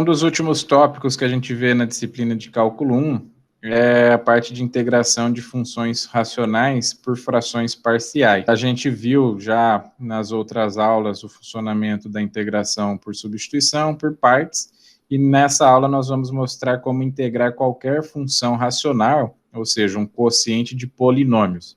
dos últimos tópicos que a gente vê na disciplina de cálculo 1 é a parte de integração de funções racionais por frações parciais. A gente viu já nas outras aulas o funcionamento da integração por substituição, por partes, e nessa aula nós vamos mostrar como integrar qualquer função racional, ou seja, um quociente de polinômios.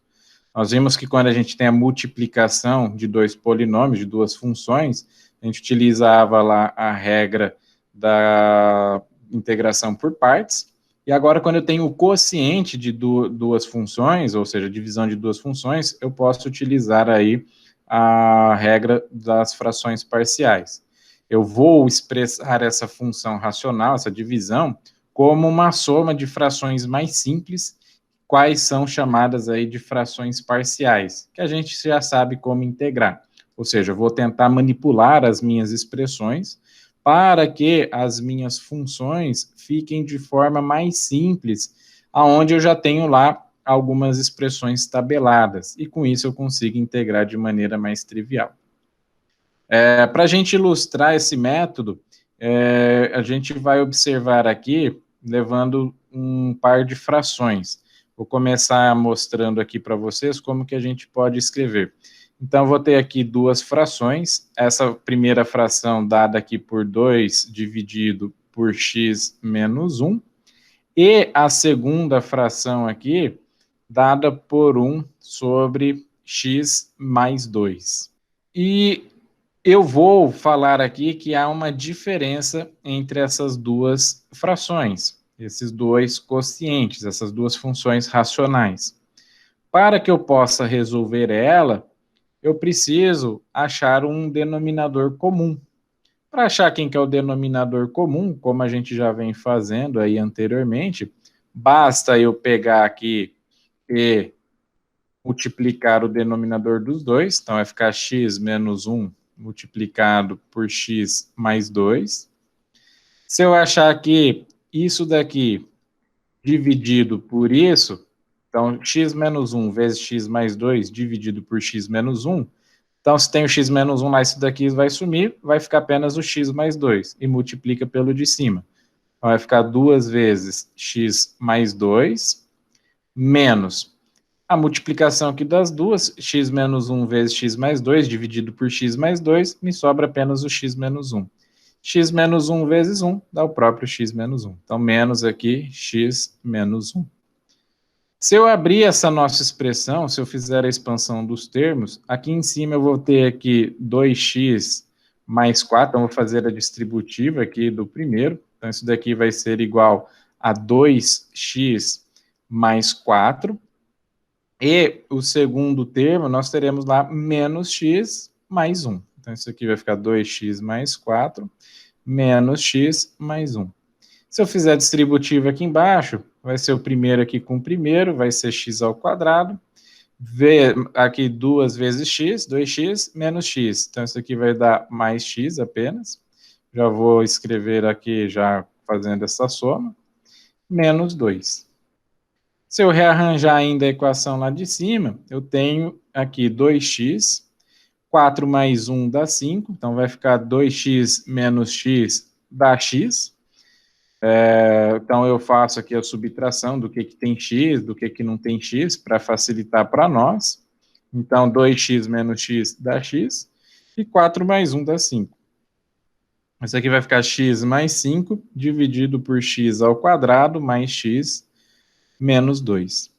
Nós vimos que quando a gente tem a multiplicação de dois polinômios, de duas funções, a gente utilizava lá a regra da integração por partes, e agora quando eu tenho o quociente de duas funções, ou seja, divisão de duas funções, eu posso utilizar aí a regra das frações parciais. Eu vou expressar essa função racional, essa divisão, como uma soma de frações mais simples, quais são chamadas aí de frações parciais, que a gente já sabe como integrar. Ou seja, eu vou tentar manipular as minhas expressões para que as minhas funções fiquem de forma mais simples, aonde eu já tenho lá algumas expressões tabeladas, e com isso eu consigo integrar de maneira mais trivial. Para a gente ilustrar esse método, a gente vai observar aqui, levando um par de frações. Vou começar mostrando aqui para vocês como que a gente pode escrever. Então, vou ter aqui duas frações. Essa primeira fração dada aqui por 2 dividido por x menos 1. E a segunda fração aqui dada por 1 sobre x mais 2. E eu vou falar aqui que há uma diferença entre essas duas frações, esses dois quocientes, essas duas funções racionais. Para que eu possa resolver ela, eu preciso achar um denominador comum. Para achar quem que é o denominador comum, como a gente já vem fazendo aí anteriormente, basta eu pegar aqui e multiplicar o denominador dos dois, então vai ficar x menos 1 multiplicado por x mais 2. Se eu achar que isso daqui dividido por isso, então x menos 1 vezes x mais 2 dividido por x menos 1, então se tem o x menos 1 lá, isso daqui vai sumir, vai ficar apenas o x mais 2, e multiplica pelo de cima. Então vai ficar 2 vezes x mais 2, menos a multiplicação aqui das duas, x menos 1 vezes x mais 2, dividido por x mais 2, me sobra apenas o x menos 1. X menos 1 vezes 1 dá o próprio x menos 1. Então, menos aqui, x menos 1. Se eu abrir essa nossa expressão, se eu fizer a expansão dos termos, aqui em cima eu vou ter aqui 2x mais 4, então vou fazer a distributiva aqui do primeiro. Então, isso daqui vai ser igual a 2x mais 4. E o segundo termo, nós teremos lá menos x mais 1. Então, isso aqui vai ficar 2x mais 4, menos x mais 1. Se eu fizer a distributiva aqui embaixo, vai ser o primeiro aqui com o primeiro, vai ser x ao quadrado. Aqui 2 vezes x, 2x, menos x. Então, isso aqui vai dar mais x apenas. Já vou escrever aqui, já fazendo essa soma. Menos 2. Se eu rearranjar ainda a equação lá de cima, eu tenho aqui 2x, 4 mais 1 dá 5, então vai ficar 2x menos x dá x. Então eu faço aqui a subtração do que tem x, do que não tem x, para facilitar para nós. Então 2x menos x dá x, e 4 mais 1 dá 5. Isso aqui vai ficar x mais 5, dividido por x ao quadrado, mais x menos 2.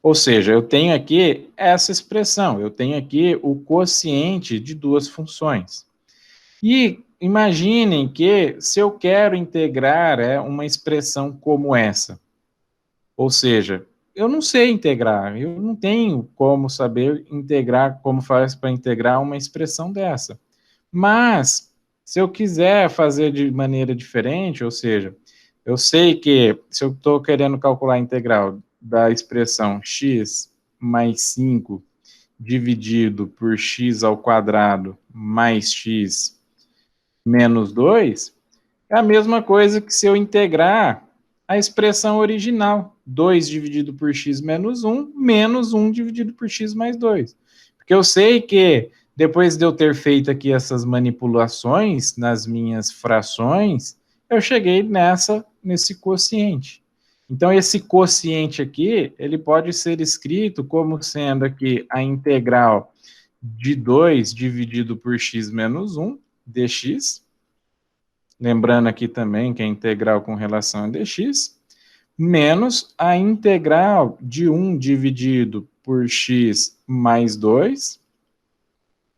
Ou seja, eu tenho aqui essa expressão, eu tenho aqui o quociente de duas funções. E imaginem que se eu quero integrar uma expressão como essa, ou seja, eu não sei integrar, eu não tenho como saber integrar, como faz para integrar uma expressão dessa. Mas, se eu quiser fazer de maneira diferente, ou seja, eu sei que se eu estou querendo calcular a integral da expressão x mais 5 dividido por x ao quadrado mais x menos 2, é a mesma coisa que se eu integrar a expressão original, 2 dividido por x menos 1, menos 1 dividido por x mais 2. Porque eu sei que depois de eu ter feito aqui essas manipulações nas minhas frações, eu cheguei nesse quociente. Então, esse quociente aqui, ele pode ser escrito como sendo aqui a integral de 2 dividido por x menos 1, dx. Lembrando aqui também que a integral com relação a dx, menos a integral de 1 dividido por x mais 2,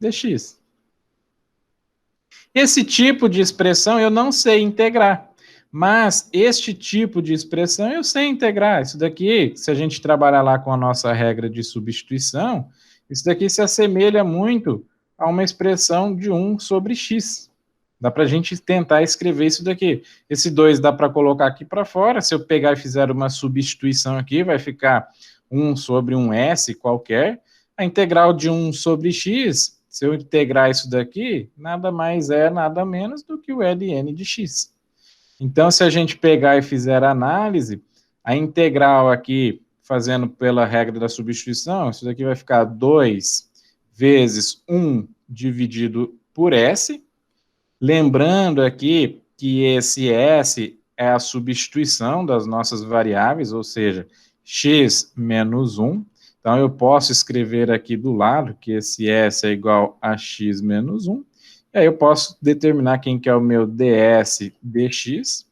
dx. Esse tipo de expressão eu não sei integrar, mas este tipo de expressão eu sei integrar. Isso daqui, se a gente trabalhar lá com a nossa regra de substituição, isso daqui se assemelha muito a uma expressão de 1 sobre x. Dá para a gente tentar escrever isso daqui. Esse 2 dá para colocar aqui para fora. Se eu pegar e fizer uma substituição aqui, vai ficar 1 sobre um s qualquer. A integral de 1 sobre x, se eu integrar isso daqui, nada mais é, nada menos do que o ln de x. Então, se a gente pegar e fizer a análise, a integral aqui, fazendo pela regra da substituição, isso daqui vai ficar 2 vezes 1 dividido por s. Lembrando aqui que esse s é a substituição das nossas variáveis, ou seja, x menos 1. Então, eu posso escrever aqui do lado que esse s é igual a x menos 1. E aí eu posso determinar quem que é o meu ds dx,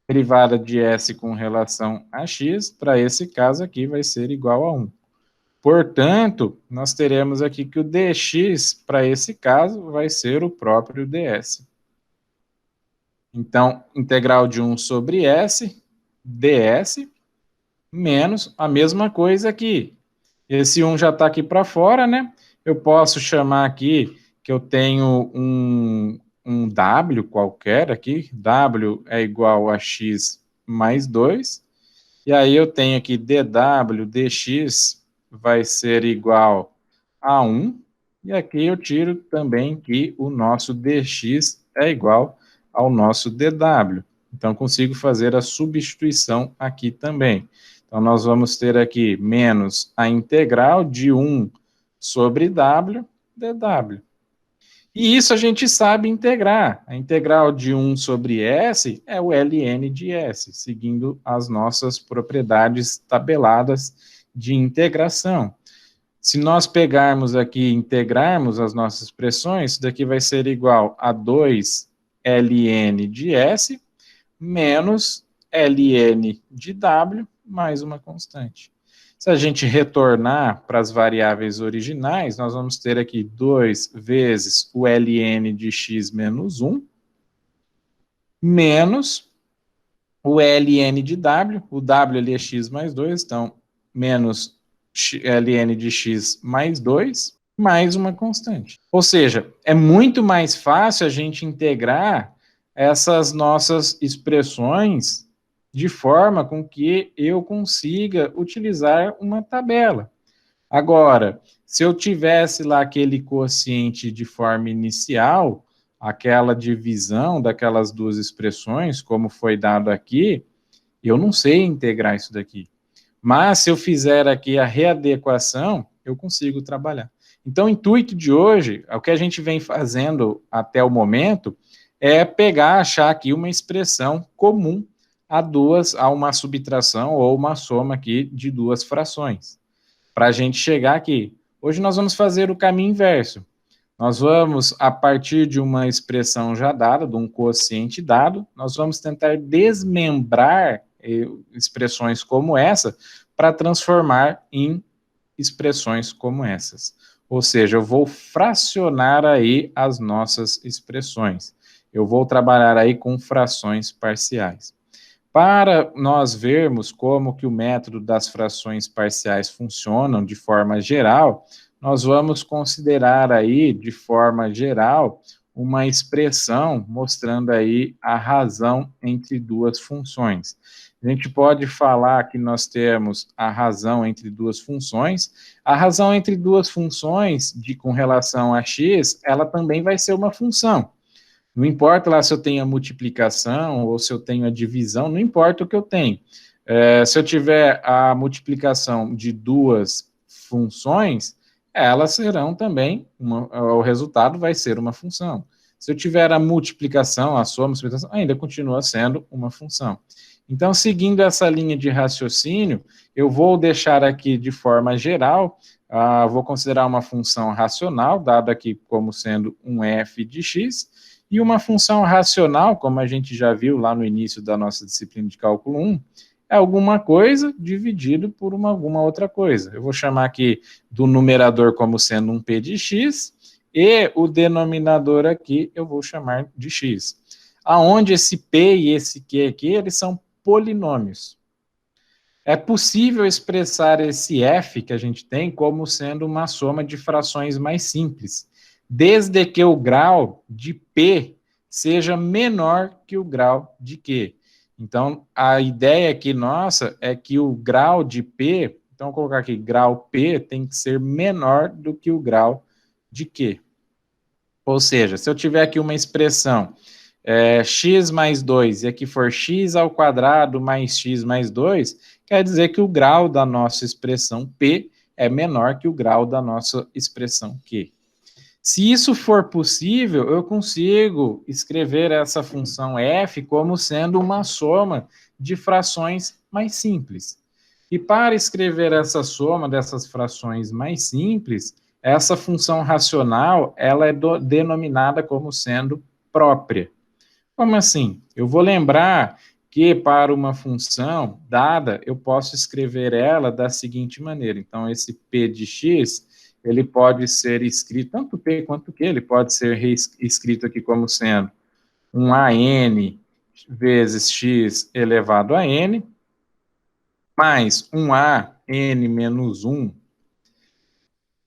derivada de s com relação a x, para esse caso aqui vai ser igual a 1. Portanto, nós teremos aqui que o dx, para esse caso, vai ser o próprio ds. Então, integral de 1 sobre s, ds, menos a mesma coisa aqui. Esse 1 já está aqui para fora, né? Eu posso chamar aqui que eu tenho um w qualquer aqui, w é igual a x mais 2, e aí eu tenho aqui dw dx vai ser igual a 1, e aqui eu tiro também que o nosso dx é igual ao nosso dw. Então, consigo fazer a substituição aqui também. Então, nós vamos ter aqui menos a integral de 1 sobre w, dw. E isso a gente sabe integrar. A integral de 1 sobre s é o ln de s, seguindo as nossas propriedades tabeladas de integração. Se nós pegarmos aqui e integrarmos as nossas expressões, isso daqui vai ser igual a 2 ln de s menos ln de w mais uma constante. Se a gente retornar para as variáveis originais, nós vamos ter aqui 2 vezes o ln de x menos 1, menos o ln de w, o w ali é x mais 2, então, menos ln de x mais 2, mais uma constante. Ou seja, é muito mais fácil a gente integrar essas nossas expressões de forma com que eu consiga utilizar uma tabela. Agora, se eu tivesse lá aquele quociente de forma inicial, aquela divisão daquelas duas expressões, como foi dado aqui, eu não sei integrar isso daqui. Mas, se eu fizer aqui a readequação, eu consigo trabalhar. Então, o intuito de hoje, o que a gente vem fazendo até o momento, é pegar, achar aqui uma expressão comum a uma subtração ou uma soma aqui de duas frações, para a gente chegar aqui. Hoje nós vamos fazer o caminho inverso. Nós vamos, a partir de uma expressão já dada, de um quociente dado, nós vamos tentar desmembrar expressões como essa para transformar em expressões como essas. Ou seja, eu vou fracionar aí as nossas expressões. Eu vou trabalhar aí com frações parciais. Para nós vermos como que o método das frações parciais funcionam de forma geral, nós vamos considerar aí, de forma geral, uma expressão mostrando aí a razão entre duas funções. A gente pode falar que nós temos a razão entre duas funções. A razão entre duas funções, com relação a x, ela também vai ser uma função. Não importa lá se eu tenho a multiplicação ou se eu tenho a divisão, não importa o que eu tenho. Se eu tiver a multiplicação de duas funções, elas serão também, o resultado vai ser uma função. Se eu tiver a multiplicação, a soma, a subtração, ainda continua sendo uma função. Então, seguindo essa linha de raciocínio, eu vou deixar aqui de forma geral, vou considerar uma função racional, dada aqui como sendo um f de x, e uma função racional, como a gente já viu lá no início da nossa disciplina de cálculo 1, é alguma coisa dividido por alguma outra coisa. Eu vou chamar aqui do numerador como sendo um p de x, e o denominador aqui eu vou chamar de x. Aonde esse p e esse q aqui, eles são polinômios. É possível expressar esse f que a gente tem como sendo uma soma de frações mais simples, desde que o grau de p seja menor que o grau de q. Então, a ideia aqui nossa é que o grau de p, então vou colocar aqui, grau p tem que ser menor do que o grau de q. Ou seja, se eu tiver aqui uma expressão x mais 2, e aqui for x ao quadrado mais x mais 2, quer dizer que o grau da nossa expressão p é menor que o grau da nossa expressão q. Se isso for possível, eu consigo escrever essa função f como sendo uma soma de frações mais simples. E para escrever essa soma dessas frações mais simples, essa função racional, ela é denominada como sendo própria. Como assim? Eu vou lembrar que para uma função dada, eu posso escrever ela da seguinte maneira. Então, esse p de x, ele pode ser escrito, tanto p quanto q, ele pode ser escrito aqui como sendo um an vezes x elevado a n, mais um an menos 1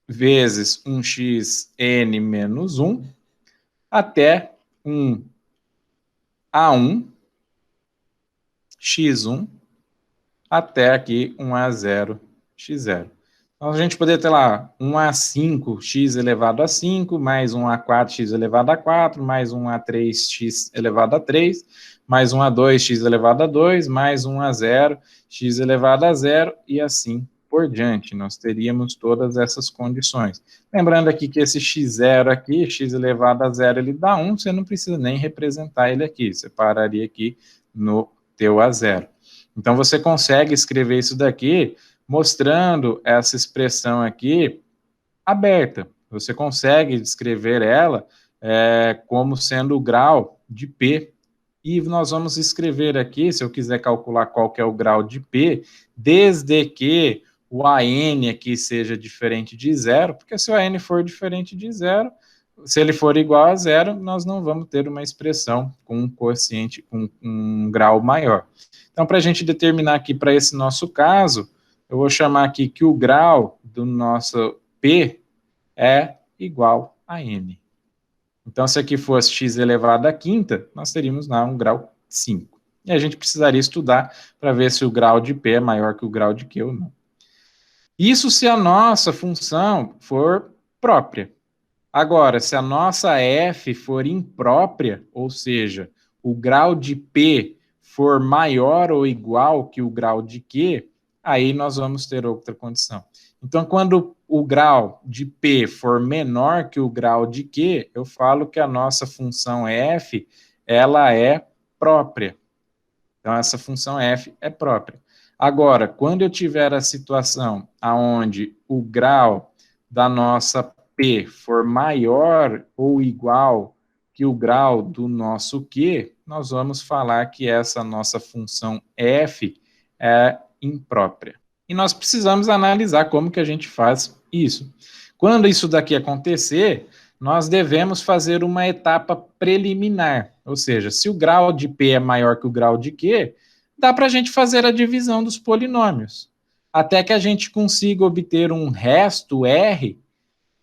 vezes um x n menos 1, até um a1 x1 até aqui um a0 x0. Então, a gente poderia ter lá um a5 x elevado a 5, mais um a4 x elevado a 4, mais um a3 x elevado a 3, mais um a2 x elevado a 2, mais um a0 x elevado a 0, e assim por diante. Nós teríamos todas essas condições. Lembrando aqui que esse x0 aqui, x elevado a 0, ele dá 1, você não precisa nem representar ele aqui, você pararia aqui no teu a0. Então, você consegue escrever isso daqui mostrando essa expressão aqui aberta. Você consegue escrever ela como sendo o grau de P. E nós vamos escrever aqui, se eu quiser calcular qual que é o grau de P, desde que o AN aqui seja diferente de zero, porque se o AN for diferente de zero, se ele for igual a zero, nós não vamos ter uma expressão com um quociente, com um grau maior. Então, para a gente determinar aqui para esse nosso caso, eu vou chamar aqui que o grau do nosso P é igual a N. Então, se aqui fosse x elevado à quinta, nós teríamos lá um grau 5. E a gente precisaria estudar para ver se o grau de P é maior que o grau de Q ou não. Isso se a nossa função for própria. Agora, se a nossa f for imprópria, ou seja, o grau de P for maior ou igual que o grau de Q, aí nós vamos ter outra condição. Então, quando o grau de P for menor que o grau de Q, eu falo que a nossa função f, ela é própria. Então, essa função f é própria. Agora, quando eu tiver a situação onde o grau da nossa P for maior ou igual que o grau do nosso Q, nós vamos falar que essa nossa função f é imprópria. E nós precisamos analisar como que a gente faz isso. Quando isso daqui acontecer, nós devemos fazer uma etapa preliminar, ou seja, se o grau de P é maior que o grau de Q, dá para a gente fazer a divisão dos polinômios, até que a gente consiga obter um resto R,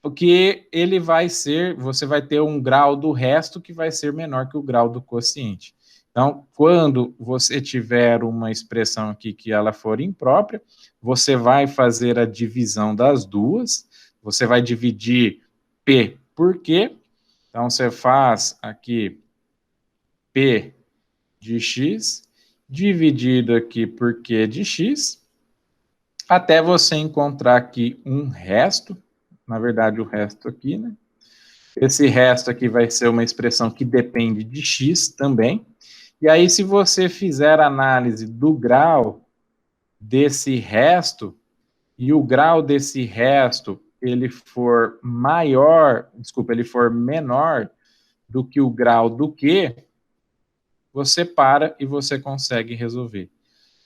porque ele vai ser, você vai ter um grau do resto que vai ser menor que o grau do quociente. Então, quando você tiver uma expressão aqui que ela for imprópria, você vai fazer a divisão das duas, você vai dividir P por Q, então você faz aqui P de x, dividido aqui por Q de x, até você encontrar aqui um resto, na verdade o resto aqui, né? Esse resto aqui vai ser uma expressão que depende de x também. E aí, se você fizer a análise do grau desse resto, e o grau desse resto, ele for maior, desculpa, ele for menor do que o grau do Q, você para e você consegue resolver.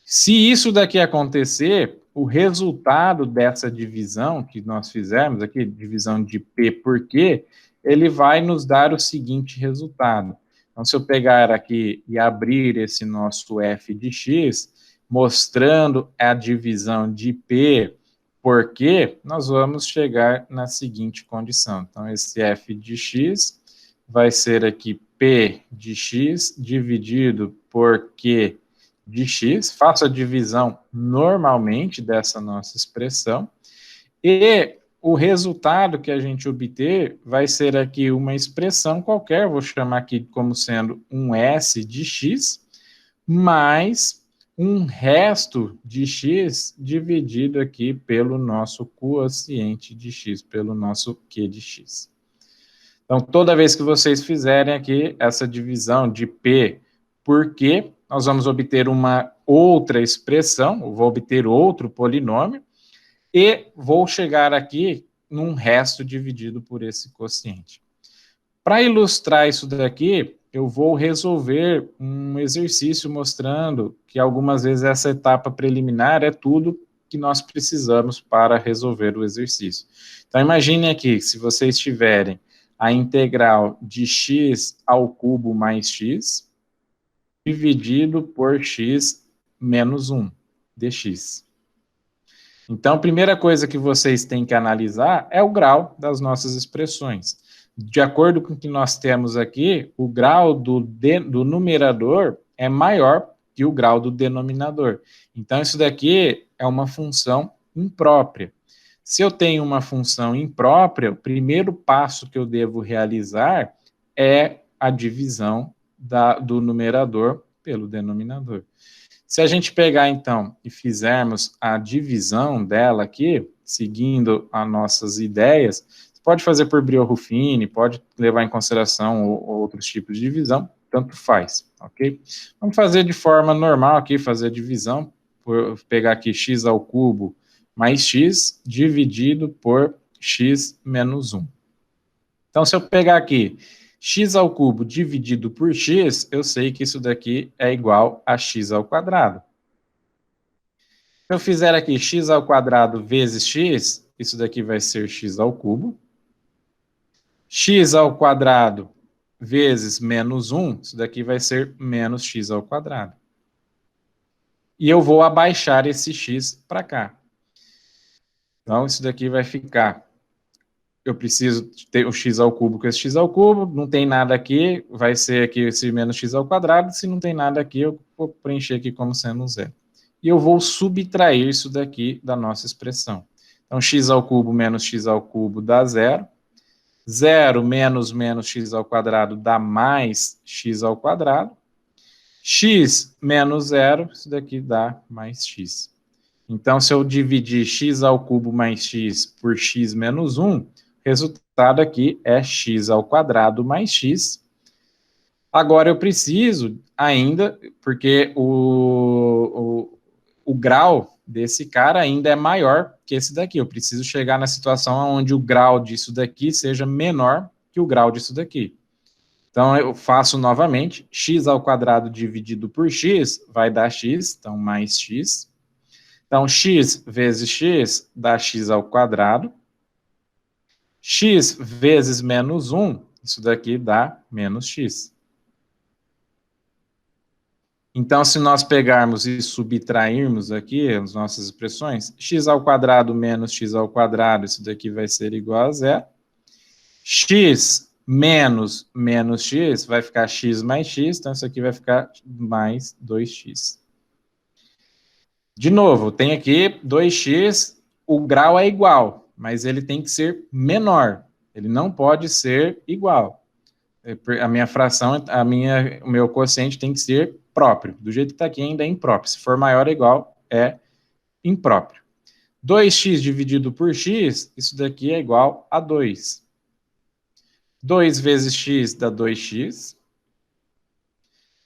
Se isso daqui acontecer, o resultado dessa divisão que nós fizermos aqui, divisão de P por Q, ele vai nos dar o seguinte resultado. Então, se eu pegar aqui e abrir esse nosso f de x, mostrando a divisão de P por Q, nós vamos chegar na seguinte condição. Então, esse f de x vai ser aqui P de x dividido por Q de x, faço a divisão normalmente dessa nossa expressão, e o resultado que a gente obter vai ser aqui uma expressão qualquer, vou chamar aqui como sendo um S de x, mais um resto de x dividido aqui pelo nosso quociente de x, pelo nosso Q de x. Então, toda vez que vocês fizerem aqui essa divisão de P por Q, nós vamos obter uma outra expressão, eu vou obter outro polinômio, e vou chegar aqui num resto dividido por esse quociente. Para ilustrar isso daqui, eu vou resolver um exercício mostrando que algumas vezes essa etapa preliminar é tudo que nós precisamos para resolver o exercício. Então, imagine aqui, se vocês tiverem a integral de x ao cubo mais x, dividido por x menos 1 dx. Então, a primeira coisa que vocês têm que analisar é o grau das nossas expressões. De acordo com o que nós temos aqui, o grau do numerador é maior que o grau do denominador. Então, isso daqui é uma função imprópria. Se eu tenho uma função imprópria, o primeiro passo que eu devo realizar é a divisão do numerador pelo denominador. Se a gente pegar, então, e fizermos a divisão dela aqui, seguindo as nossas ideias, você pode fazer por Brio-Ruffini, pode levar em consideração outros tipos de divisão, tanto faz, ok? Vamos fazer de forma normal aqui, fazer a divisão, por pegar aqui x ao cubo mais x dividido por x menos 1. Então, se eu pegar aqui x ao cubo dividido por x, eu sei que isso daqui é igual a x ao quadrado. Se eu fizer aqui x ao quadrado vezes x, isso daqui vai ser x ao cubo. X ao quadrado vezes menos 1, isso daqui vai ser menos x ao quadrado. E eu vou abaixar esse x para cá. Então, isso daqui vai ficar... Eu preciso ter o x ao cubo com esse x ao cubo, não tem nada aqui, vai ser aqui esse menos x ao quadrado, se não tem nada aqui, eu vou preencher aqui como sendo um zero. E eu vou subtrair isso daqui da nossa expressão. Então, x ao cubo menos x ao cubo dá zero. 0 menos x ao quadrado dá mais x ao quadrado. X menos 0, isso daqui dá mais x. Então, se eu dividir x ao cubo mais x por x menos 1, o resultado aqui é x ao quadrado mais x. Agora, eu preciso ainda, porque o grau desse cara ainda é maior que esse daqui. Eu preciso chegar na situação onde o grau disso daqui seja menor que o grau disso daqui. Então, eu faço novamente, x ao quadrado dividido por x vai dar x, então mais x. Então, x vezes x dá x ao quadrado. X vezes menos 1, isso daqui dá menos x. Então, se nós pegarmos e subtrairmos aqui as nossas expressões, x ao quadrado menos x ao quadrado, isso daqui vai ser igual a zero. X menos x vai ficar x mais x, então isso aqui vai ficar mais 2x. De novo, tem aqui 2x, o grau é igual, mas ele tem que ser menor, ele não pode ser igual. A minha fração, o meu quociente tem que ser próprio. Do jeito que está aqui ainda é impróprio. Se for maior ou igual, é impróprio. 2x dividido por x, isso daqui é igual a 2. 2 vezes x dá 2x.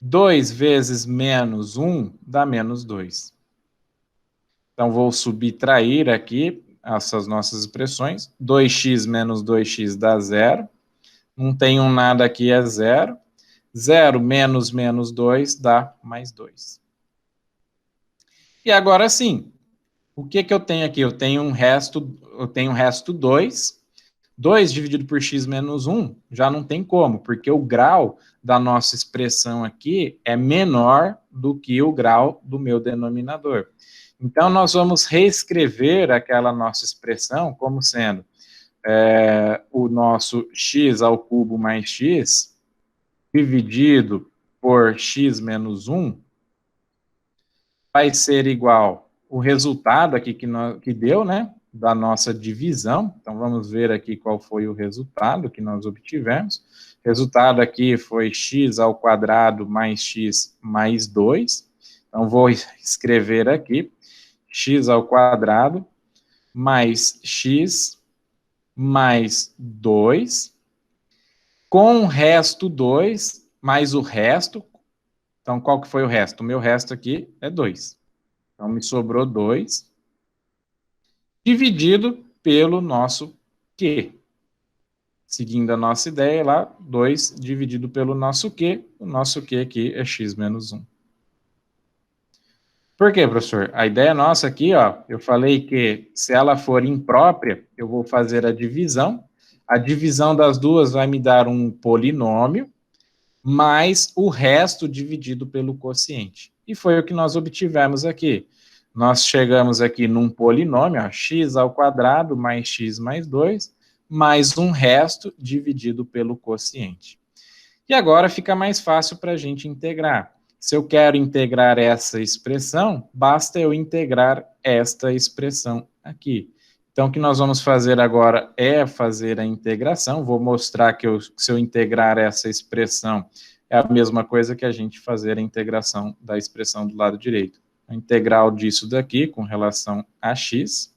2 vezes menos 1 dá menos 2. Então, vou subtrair aqui essas nossas expressões. 2x menos 2x dá 0. Não tem um nada aqui, é 0. 0 menos menos 2 dá mais 2. E agora sim, o que eu tenho aqui? Eu tenho um resto 2. 2 dividido por x menos 1 já não tem como, porque o grau da nossa expressão aqui é menor do que o grau do meu denominador. Então, nós vamos reescrever aquela nossa expressão como sendo o nosso x ao cubo mais x dividido por x menos 1 vai ser igual o resultado aqui que deu, né, da nossa divisão. Então, vamos ver aqui qual foi o resultado que nós obtivemos. O resultado aqui foi x ao quadrado mais x mais 2. Então, vou escrever aqui x ao quadrado mais x mais 2, com o resto 2, mais o resto. Então, qual que foi o resto? O meu resto aqui é 2. Então, me sobrou 2, dividido pelo nosso Q. Seguindo a nossa ideia lá, 2 dividido pelo nosso Q. O nosso Q aqui é x menos 1. Por quê, professor? A ideia nossa aqui, ó, eu falei que se ela for imprópria, eu vou fazer a divisão. A divisão das duas vai me dar um polinômio, mais o resto dividido pelo quociente. E foi o que nós obtivemos aqui. Nós chegamos aqui num polinômio, ó, x ao quadrado mais x mais 2, mais um resto dividido pelo quociente. E agora fica mais fácil para a gente integrar. Se eu quero integrar essa expressão, basta eu integrar esta expressão aqui. Então, o que nós vamos fazer agora é fazer a integração. Vou mostrar que se eu integrar essa expressão, é a mesma coisa que a gente fazer a integração da expressão do lado direito. A integral disso daqui, com relação a x,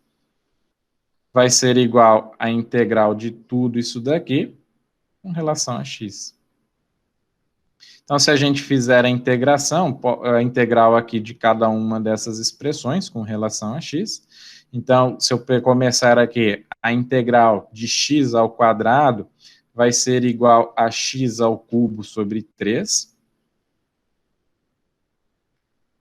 vai ser igual à integral de tudo isso daqui, com relação a x. Então, se a gente fizer a integração, a integral aqui de cada uma dessas expressões com relação a x, então, se eu começar aqui, a integral de x ao quadrado vai ser igual a x ao cubo sobre 3,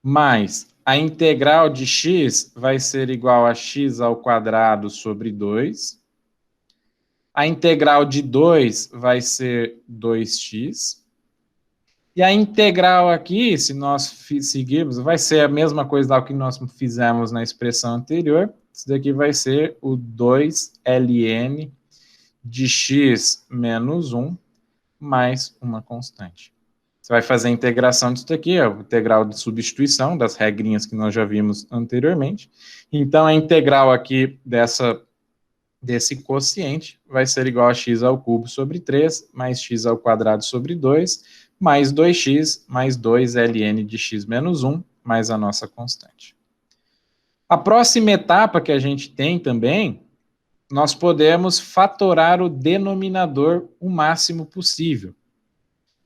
mais a integral de x vai ser igual a x ao quadrado sobre 2, a integral de 2 vai ser 2x, e a integral aqui, se nós seguirmos, vai ser a mesma coisa que nós fizemos na expressão anterior. Isso daqui vai ser o 2ln de x menos 1 mais uma constante. Você vai fazer a integração disso daqui, a integral de substituição, das regrinhas que nós já vimos anteriormente. Então, a integral aqui desse quociente vai ser igual a x ao cubo sobre 3, mais x ao quadrado sobre 2, mais 2x, mais 2ln de x menos 1, mais a nossa constante. A próxima etapa que a gente tem também, nós podemos fatorar o denominador o máximo possível.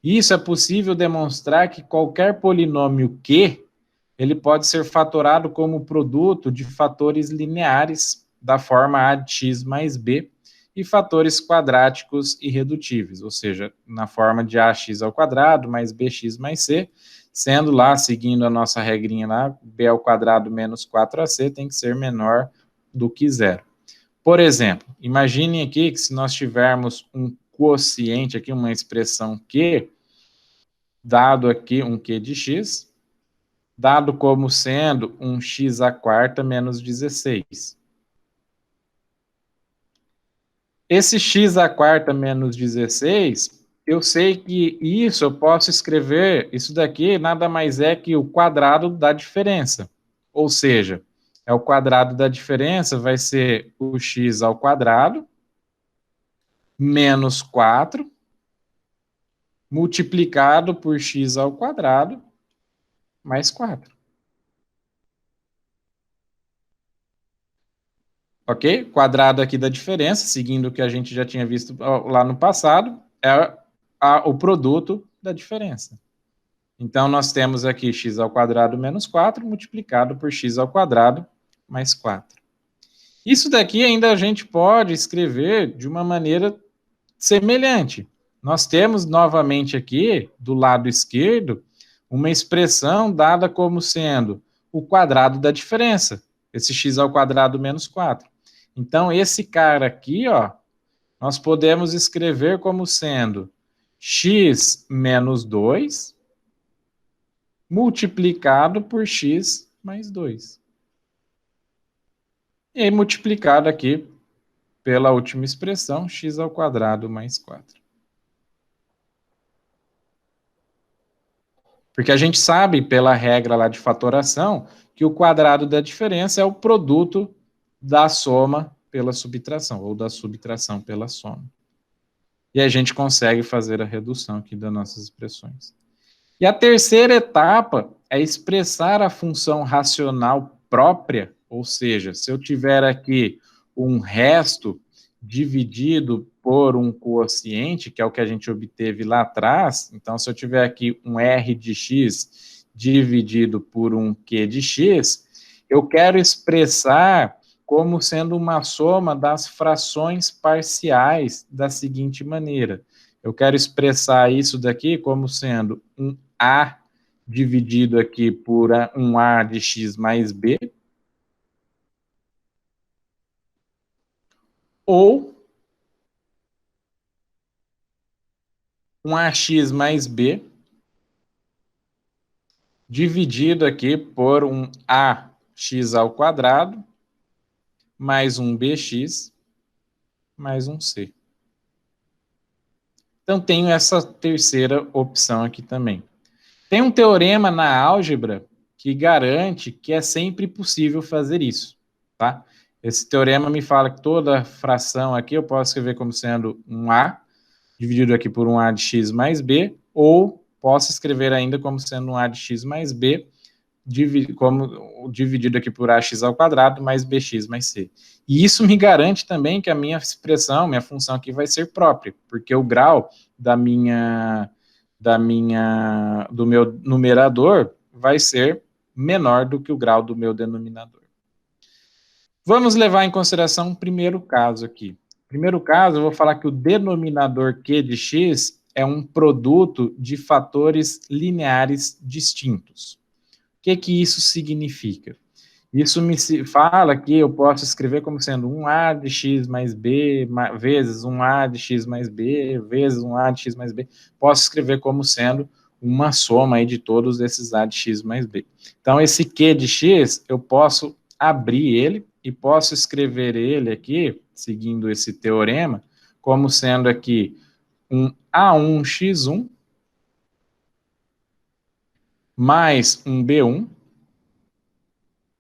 Isso é possível demonstrar que qualquer polinômio Q, ele pode ser fatorado como produto de fatores lineares da forma a de x mais b e fatores quadráticos irredutíveis, ou seja, na forma de ax ao quadrado mais bx mais c, sendo lá, seguindo a nossa regrinha lá, b ao quadrado menos 4ac tem que ser menor do que zero. Por exemplo, imaginem aqui que se nós tivermos um quociente aqui, uma expressão q, dado aqui um q de x, dado como sendo um x à quarta menos 16. Esse x à quarta menos 16, eu sei que isso eu posso escrever, isso daqui nada mais é que o quadrado da diferença. Ou seja, é o quadrado da diferença, vai ser o x ao quadrado menos 4 multiplicado por x ao quadrado mais 4. ok? Quadrado aqui da diferença, seguindo o que a gente já tinha visto lá no passado, é o produto da diferença. Então, nós temos aqui x ao quadrado menos 4 multiplicado por x ao quadrado mais 4. Isso daqui ainda a gente pode escrever de uma maneira semelhante. Nós temos novamente aqui, do lado esquerdo, uma expressão dada como sendo o quadrado da diferença, esse x ao quadrado menos 4. Então, esse cara aqui, ó, nós podemos escrever como sendo x menos 2 multiplicado por x mais 2. E aí, multiplicado aqui pela última expressão, x ao quadrado mais 4. Porque a gente sabe, pela regra lá de fatoração, que o quadrado da diferença é o produto da soma pela subtração, ou da subtração pela soma. E a gente consegue fazer a redução aqui das nossas expressões. E a terceira etapa é expressar a função racional própria, ou seja, se eu tiver aqui um resto dividido por um quociente, que é o que a gente obteve lá atrás, então se eu tiver aqui um r de x dividido por um q de x, eu quero expressar como sendo uma soma das frações parciais da seguinte maneira. Eu quero expressar isso daqui como sendo um a dividido aqui por um a de x mais b, ou um ax mais b dividido aqui por um ax ao quadrado mais um bx mais um c. Então, tenho essa terceira opção aqui também. Tem um teorema na álgebra que garante que é sempre possível fazer isso, tá? Esse teorema me fala que toda fração aqui eu posso escrever como sendo um a dividido aqui por um a de x mais b, ou posso escrever ainda como sendo um a de x mais b dividido aqui por ax ao quadrado mais bx mais c. E isso me garante também que a minha expressão, minha função aqui vai ser própria, porque o grau do meu numerador vai ser menor do que o grau do meu denominador. Vamos levar em consideração um primeiro caso aqui. Primeiro caso, eu vou falar que o denominador q de x é um produto de fatores lineares distintos. O que isso significa? Isso me fala que eu posso escrever como sendo um a de x mais b vezes um a de x mais b vezes um a de x mais b. Posso escrever como sendo uma soma aí de todos esses a de x mais b. Então, esse q de x, eu posso abrir ele e posso escrever ele aqui, seguindo esse teorema, como sendo aqui um a1x1 mais um b1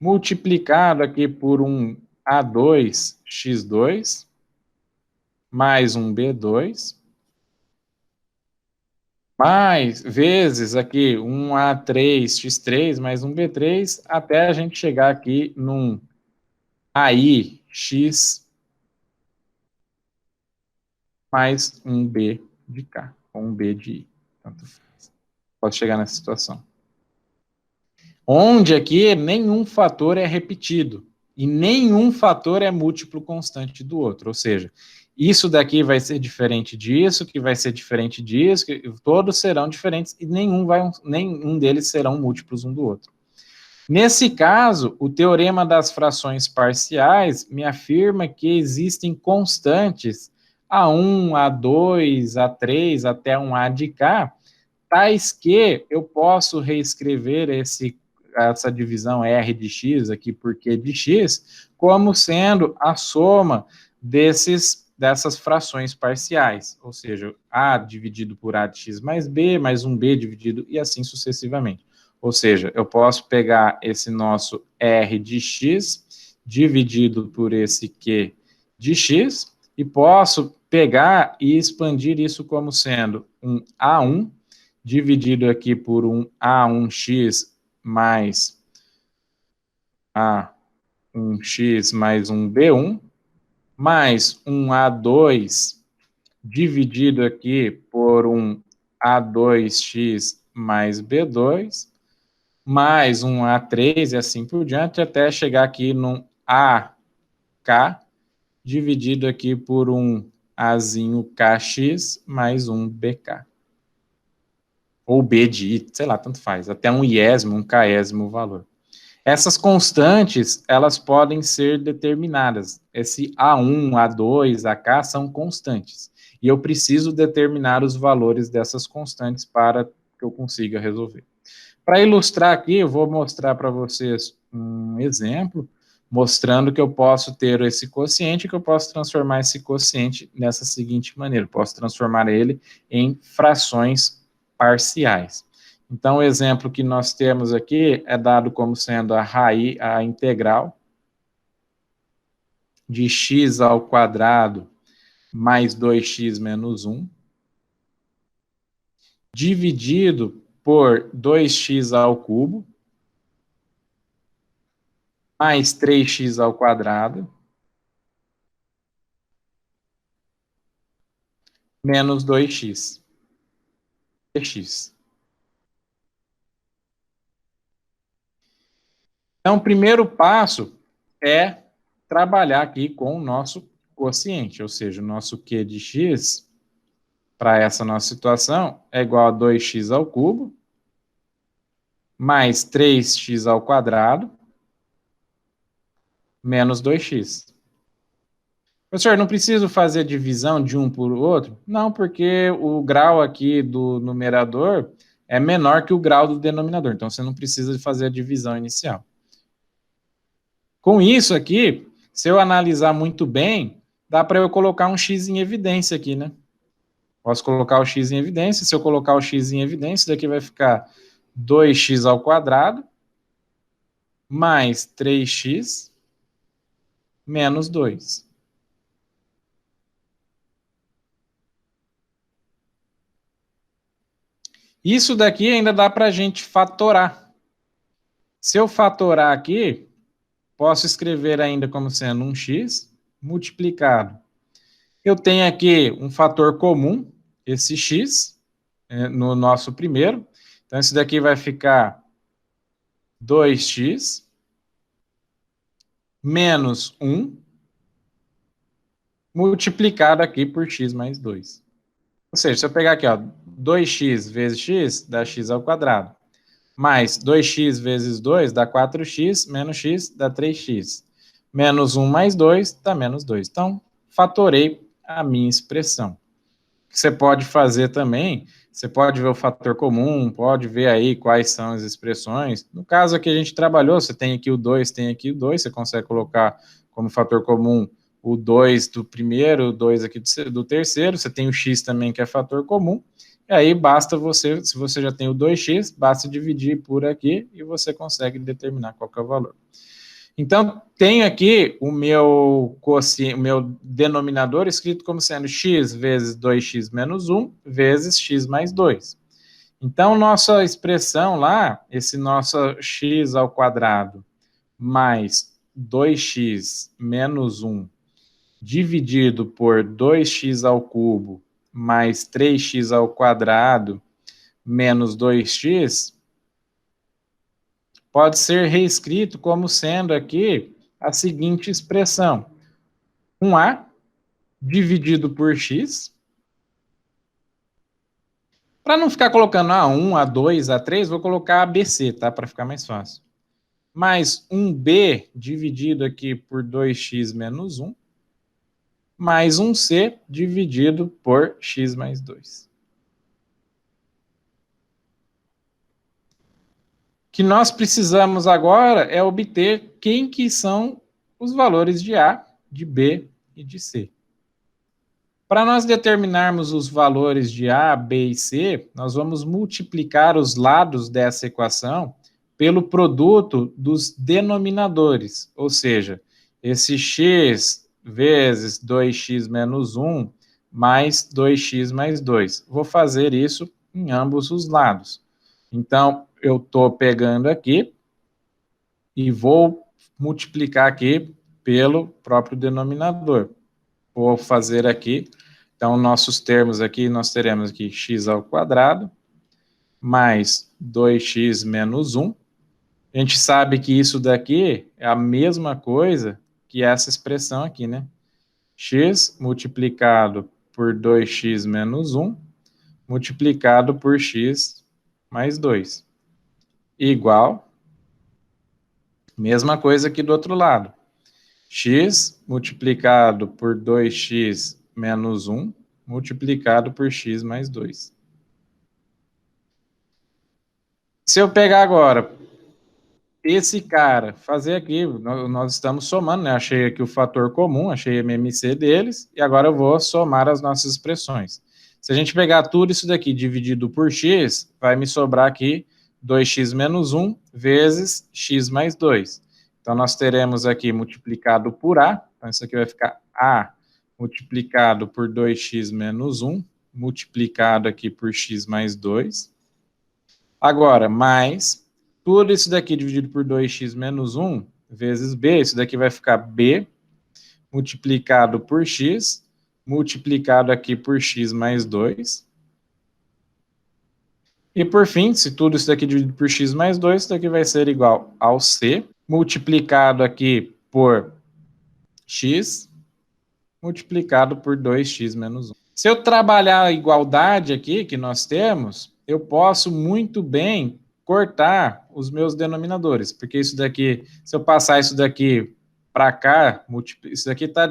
multiplicado aqui por um A2x2 mais um B2 mais vezes aqui um A3x3 mais um B3 até a gente chegar aqui num AIx mais um B de K, ou um B de I. Tanto faz. Pode chegar nessa situação. Onde aqui nenhum fator é repetido e nenhum fator é múltiplo constante do outro, ou seja, isso daqui vai ser diferente disso, que vai ser diferente disso, que todos serão diferentes e nenhum deles serão múltiplos um do outro. Nesse caso, o teorema das frações parciais me afirma que existem constantes A1, A2, A3 até um A de K, tais que eu posso reescrever essa divisão R de x aqui por Q de x como sendo a soma dessas frações parciais, ou seja, A dividido por A de x mais B, mais um B dividido, e assim sucessivamente. Ou seja, eu posso pegar esse nosso R de x dividido por esse Q de x e posso pegar e expandir isso como sendo um A1 dividido aqui por um A1x mais um x mais um B1, mais um A2 dividido aqui por um A2x mais B2, mais um A3 e assim por diante, até chegar aqui num AK dividido aqui por um Azinho KX mais um BK. Ou B de I, sei lá, tanto faz, até um iésimo, um késimo valor. Essas constantes, elas podem ser determinadas. Esse A1, A2, AK são constantes. E eu preciso determinar os valores dessas constantes para que eu consiga resolver. Para ilustrar aqui, eu vou mostrar para vocês um exemplo, mostrando que eu posso ter esse quociente, que eu posso transformar esse quociente nessa seguinte maneira. Eu posso transformar ele em frações parciais. Então, o exemplo que nós temos aqui é dado como sendo a raiz, a integral de x ao quadrado mais 2x menos 1, dividido por 2x ao cubo, mais 3x ao quadrado, menos 2x, dx. Então, o primeiro passo é trabalhar aqui com o nosso quociente, ou seja, o nosso Q de x, para essa nossa situação, é igual a 2x ao cubo, mais 3x ao quadrado, menos 2x. Professor, não preciso fazer divisão de um por outro? Não, porque o grau aqui do numerador é menor que o grau do denominador, então você não precisa fazer a divisão inicial. Com isso aqui, se eu analisar muito bem, dá para eu colocar um x em evidência aqui, né? Posso colocar o x em evidência. Se eu colocar o x em evidência, daqui vai ficar 2x ao quadrado mais 3x menos 2. Isso daqui ainda dá para a gente fatorar. Se eu fatorar aqui, posso escrever ainda como sendo um x multiplicado. Eu tenho aqui um fator comum, esse x, no nosso primeiro. Então, isso daqui vai ficar 2x menos 1 multiplicado aqui por x mais 2. Ou seja, se eu pegar aqui, ó, 2x vezes x dá x ao quadrado, mais 2x vezes 2 dá 4x, menos x dá 3x. Menos 1 mais 2 dá menos 2. Então, fatorei a minha expressão. O que você pode fazer também, você pode ver o fator comum, pode ver aí quais são as expressões. No caso aqui a gente trabalhou, você tem aqui o 2, tem aqui o 2, você consegue colocar como fator comum o 2 do primeiro, o 2 aqui do terceiro, você tem o x também que é fator comum, e aí basta você, se você já tem o 2x, basta dividir por aqui e você consegue determinar qual que é o valor. Então, tenho aqui o meu denominador escrito como sendo x vezes 2x menos 1 vezes x mais 2. Então, nossa expressão lá, esse nosso x ao quadrado mais 2x menos 1 dividido por 2x ao cubo mais 3x ao quadrado menos 2x, pode ser reescrito como sendo aqui a seguinte expressão: 1A dividido por x. Para não ficar colocando A1, A2, A3, vou colocar ABC, tá? Para ficar mais fácil. Mais 1B dividido aqui por 2x menos 1, mais 1C dividido por x mais 2. O que nós precisamos agora é obter quem que são os valores de A, de B e de C. Para nós determinarmos os valores de A, B e C, nós vamos multiplicar os lados dessa equação pelo produto dos denominadores, ou seja, esse x vezes 2x menos 1 mais 2x mais 2. Vou fazer isso em ambos os lados. Então, eu estou pegando aqui e vou multiplicar aqui pelo próprio denominador. Vou fazer aqui, então, nossos termos aqui, nós teremos aqui x ao quadrado, mais 2x menos 1. A gente sabe que isso daqui é a mesma coisa que essa expressão aqui, né? X multiplicado por 2x menos 1, multiplicado por x mais 2. Igual, mesma coisa aqui do outro lado. X multiplicado por 2x menos 1, multiplicado por x mais 2. Se eu pegar agora esse cara, fazer aqui, nós estamos somando, né? Achei aqui o fator comum, achei MMC deles, e agora eu vou somar as nossas expressões. Se a gente pegar tudo isso daqui dividido por x, vai me sobrar aqui 2x menos 1 vezes x mais 2. Então, nós teremos aqui multiplicado por A, então isso aqui vai ficar A multiplicado por 2x menos 1, multiplicado aqui por x mais 2. Agora, mais tudo isso daqui dividido por 2x menos 1 vezes B, isso daqui vai ficar B multiplicado por x, multiplicado aqui por x mais 2. E por fim, se tudo isso daqui dividido por x mais 2, isso daqui vai ser igual ao C, multiplicado aqui por x, multiplicado por 2x menos 1. Se eu trabalhar a igualdade aqui que nós temos, eu posso muito bem cortar os meus denominadores, porque isso daqui, se eu passar isso daqui para cá, isso daqui está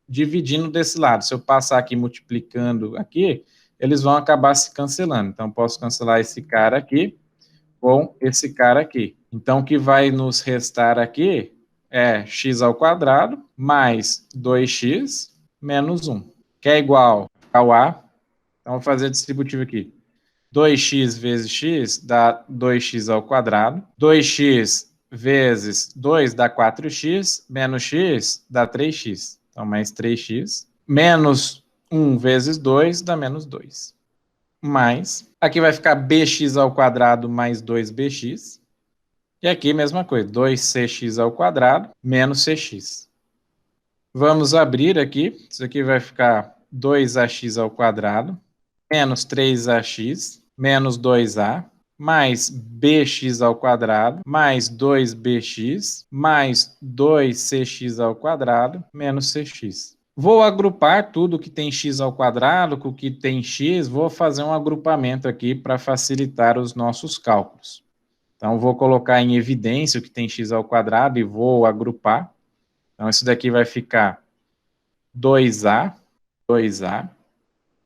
dividindo desse lado. Se eu passar aqui multiplicando aqui, eles vão acabar se cancelando. Então, posso cancelar esse cara aqui com esse cara aqui. Então, o que vai nos restar aqui é x ao quadrado mais 2x menos 1, que é igual ao A. Então, vou fazer distributivo aqui. 2x vezes x dá 2x ao quadrado. 2x vezes 2 dá 4x, menos x dá 3x. Então, mais 3x. Menos 1 vezes 2 dá menos 2. Mais, aqui vai ficar bx ao quadrado mais 2bx. E aqui, mesma coisa, 2cx ao quadrado menos cx. Vamos abrir aqui, isso aqui vai ficar 2ax ao quadrado menos 3ax, menos 2a, mais bx ao quadrado, mais 2bx, mais 2cx ao quadrado, menos cx. Vou agrupar tudo que tem x ao quadrado com o que tem x, vou fazer um agrupamento aqui para facilitar os nossos cálculos. Então, vou colocar em evidência o que tem x ao quadrado e vou agrupar. Então, isso daqui vai ficar 2a,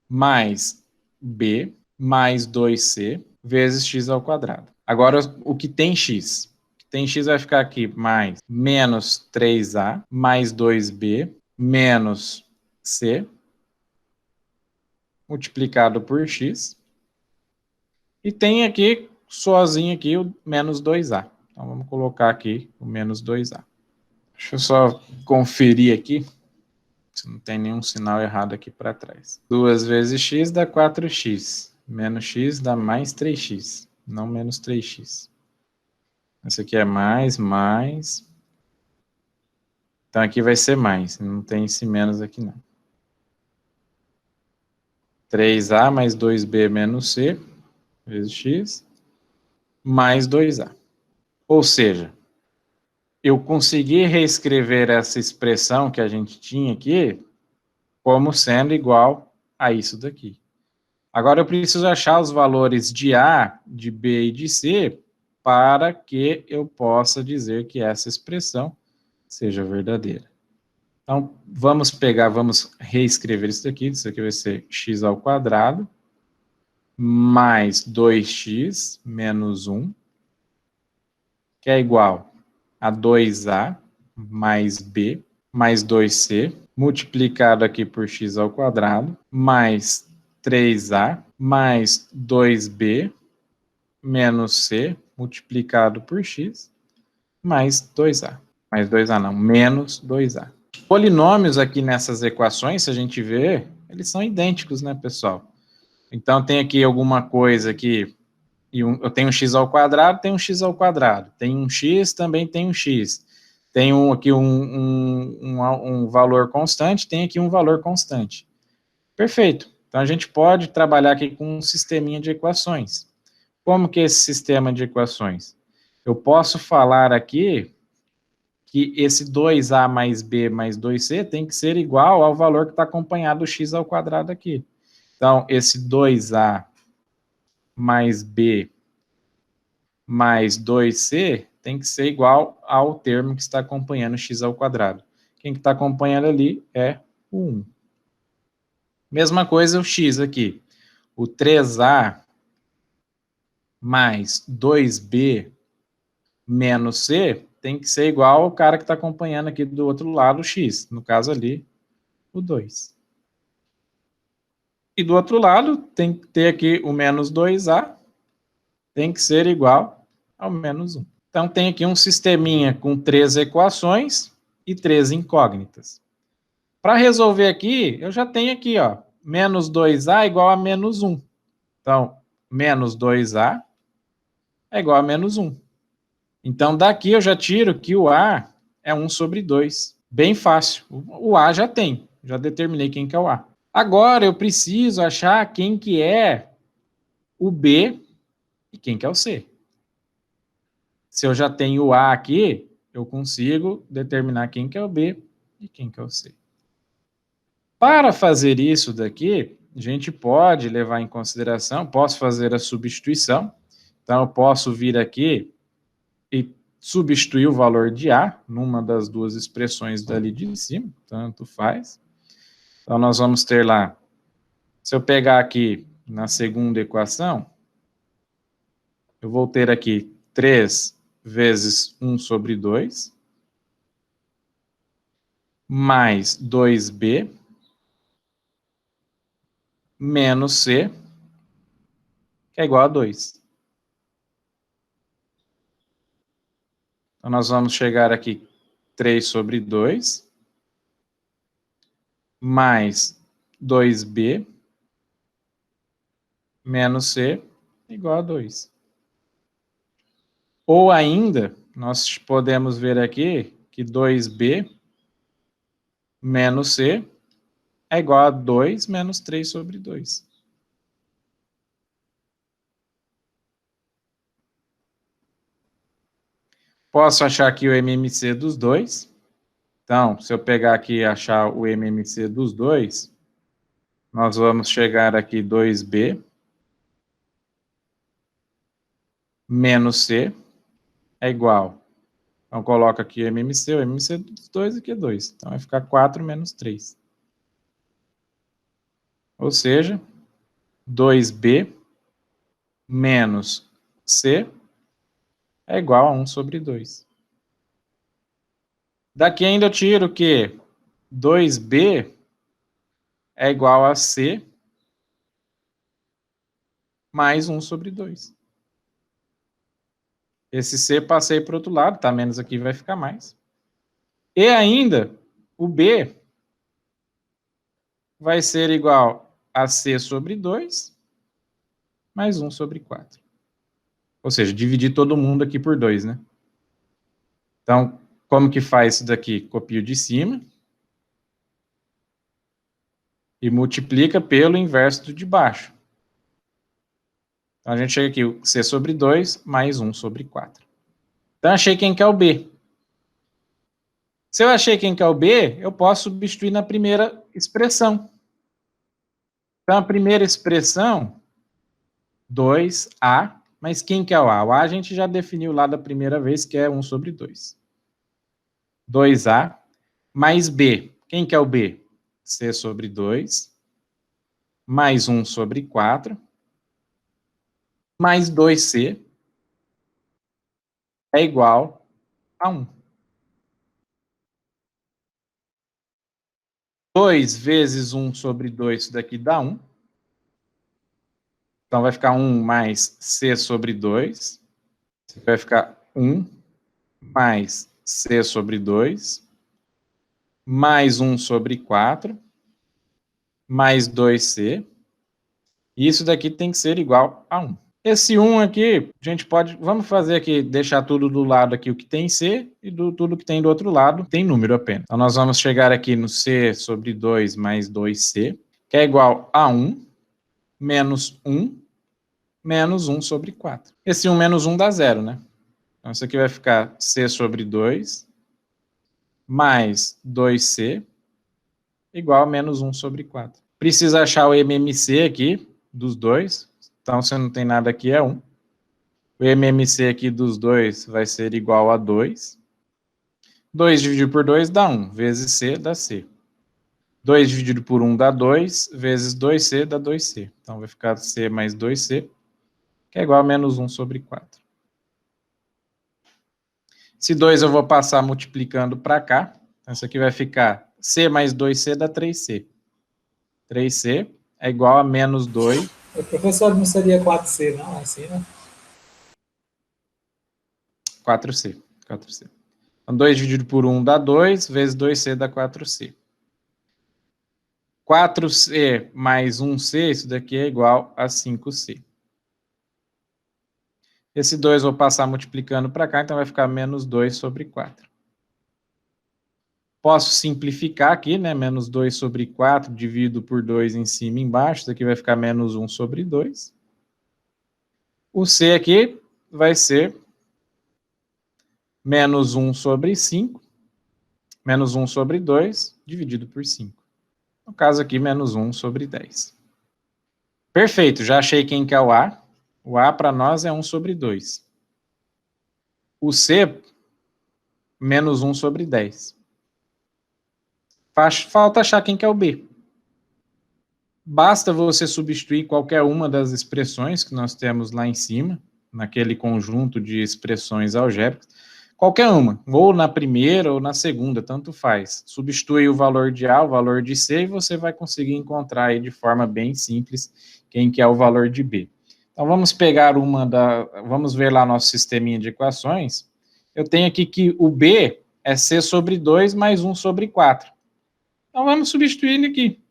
mais B mais 2C vezes x ao quadrado. Agora, o que tem x? O que tem x vai ficar aqui mais menos 3A mais 2B menos C multiplicado por x. E tem aqui, sozinho aqui, o menos 2A. Então, vamos colocar aqui o menos 2A. Deixa eu só conferir aqui se não tem nenhum sinal errado aqui para trás. 2 vezes x dá 4x. Menos x dá mais 3x, não menos 3x. Esse aqui é mais. Então, aqui vai ser mais, não tem esse menos aqui não. 3a mais 2b menos c, vezes x, mais 2a. Ou seja, eu consegui reescrever essa expressão que a gente tinha aqui como sendo igual a isso daqui. Agora eu preciso achar os valores de A, de B e de C para que eu possa dizer que essa expressão seja verdadeira. Então, vamos reescrever isso aqui vai ser x ao quadrado mais 2x menos 1, que é igual a 2a mais b mais 2c, multiplicado aqui por x ao quadrado, mais 3a mais 2b menos c, multiplicado por x, mais 2a. Mais 2a não, menos 2a. Polinômios aqui nessas equações, se a gente ver, eles são idênticos, né, pessoal? Então, tem aqui alguma coisa aqui, eu tenho um x ao quadrado, tem um x ao quadrado. Tem um x, também tem um x. Tem aqui um valor constante, tem aqui um valor constante. Perfeito. Então, a gente pode trabalhar aqui com um sisteminha de equações. Como que é esse sistema de equações? Eu posso falar aqui que esse 2a mais b mais 2c tem que ser igual ao valor que está acompanhado do x ao quadrado aqui. Então, esse 2a mais b mais 2c tem que ser igual ao termo que está acompanhando x ao quadrado. Quem que está acompanhando ali é o 1. Mesma coisa o x aqui. O 3a mais 2b menos c tem que ser igual ao cara que está acompanhando aqui do outro lado, o x. No caso ali, o 2. E do outro lado, tem que ter aqui o menos 2a, tem que ser igual ao menos 1. Então, tem aqui um sisteminha com 3 equações e 3 incógnitas. Para resolver aqui, eu já tenho aqui, ó, menos 2a igual a menos 1. Então, menos 2a é igual a menos 1. Então, daqui eu já tiro que o a é 1 sobre 2. Bem fácil. O a já tem. Já determinei quem que é o a. Agora, eu preciso achar quem que é o b e quem que é o c. Se eu já tenho o a aqui, eu consigo determinar quem que é o b e quem que é o c. Para fazer isso daqui, a gente pode levar em consideração, posso fazer a substituição. Então, eu posso vir aqui e substituir o valor de a numa das duas expressões dali de cima, tanto faz. Então, nós vamos ter lá, se eu pegar aqui na segunda equação, eu vou ter aqui 3 vezes 1 sobre 2, mais 2b, menos c, que é igual a 2. Então, nós vamos chegar aqui 3 sobre 2, mais 2b, menos c, igual a 2. Ou ainda, nós podemos ver aqui que 2b menos c é igual a 2 menos 3 sobre 2. Posso achar aqui o MMC dos dois. Então, se eu pegar aqui e achar o MMC dos dois, nós vamos chegar aqui 2b menos c é igual. Então, coloco aqui o MMC dos dois aqui é 2. Então, vai ficar 4 menos 3. Ou seja, 2b menos c é igual a 1 sobre 2. Daqui ainda eu tiro que 2b é igual a c mais 1 sobre 2. Esse c passei para o outro lado, tá menos aqui, vai ficar mais. E ainda, o b vai ser igual a c sobre 2 mais 1 sobre 4. Ou seja, dividir todo mundo aqui por 2, né? Então, como que faz isso daqui? Copio de cima e multiplica pelo inverso do de baixo. Então, a gente chega aqui, o c sobre 2 mais 1 sobre 4. Então, achei quem que é o b. Se eu achei quem que é o b, eu posso substituir na primeira expressão. Então, a primeira expressão, 2a, mas quem que é o a? O a a gente já definiu lá da primeira vez, que é 1 sobre 2. 2a mais b. Quem que é o b? C sobre 2, mais 1 sobre 4, mais 2c é igual a 1. 2 vezes 1 sobre 2, isso daqui dá 1. Então, vai ficar 1 mais c sobre 2. Vai ficar 1 mais c sobre 2, mais 1 sobre 4, mais 2c. E isso daqui tem que ser igual a 1. Esse 1 aqui, a gente pode, vamos fazer aqui, deixar tudo do lado aqui o que tem C, e tudo que tem do outro lado tem número apenas. Então, nós vamos chegar aqui no C sobre 2 mais 2C, que é igual a 1, menos 1, menos 1 sobre 4. Esse 1 menos 1 dá 0, né? Então, isso aqui vai ficar C sobre 2, mais 2C, igual a menos 1 sobre 4. Precisa achar o MMC aqui, dos dois. Então, se não tem nada aqui, é 1. O MMC aqui dos dois vai ser igual a 2. 2 dividido por 2 dá 1, vezes C dá C. 2 dividido por 1 dá 2, vezes 2C dá 2C. Então, vai ficar C mais 2C, que é igual a menos 1 sobre 4. Esse 2 eu vou passar multiplicando para cá. Então, isso aqui vai ficar C mais 2C dá 3C. 3C é igual a menos 2. O professor, não seria 4C, não, assim, né? 4C. 4C. Então, 2 dividido por 1 dá 2, vezes 2C dá 4C. 4C mais 1C, isso daqui é igual a 5C. Esse 2 eu vou passar multiplicando para cá, então vai ficar menos 2 sobre 4. Posso simplificar aqui, né? Menos 2 sobre 4, divido por 2 em cima e embaixo, isso aqui vai ficar menos 1 sobre 2. O C aqui vai ser menos 1 sobre 5, menos 1 sobre 2, dividido por 5. No caso aqui, menos 1 sobre 10. Perfeito, já achei quem que é o A. O A para nós é 1 sobre 2. O C, menos 1 sobre 10. Falta achar quem que é o B. Basta você substituir qualquer uma das expressões que nós temos lá em cima, naquele conjunto de expressões algébricas, qualquer uma, ou na primeira ou na segunda, tanto faz. Substitui o valor de A, o valor de C, e você vai conseguir encontrar aí de forma bem simples quem que é o valor de B. Então, vamos pegar vamos ver lá nosso sisteminha de equações. Eu tenho aqui que o B é C sobre 2 mais 1 sobre 4. Então, vamos substituir ele aqui.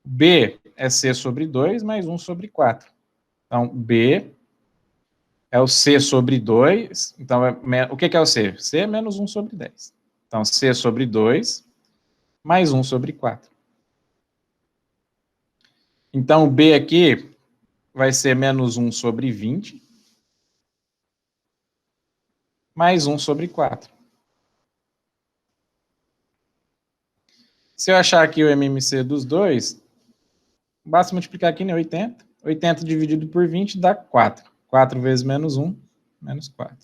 B é C sobre 2 mais 1 sobre 4. Então, B é o C sobre 2. Então, o que é o C? C é menos 1 sobre 10. Então, C sobre 2 mais 1 sobre 4. Então, o B aqui vai ser menos 1 sobre 20 mais 1 sobre 4. Se eu achar aqui o MMC dos dois, basta multiplicar aqui, né? 80. 80 dividido por 20 dá 4. 4 vezes menos 1, menos 4.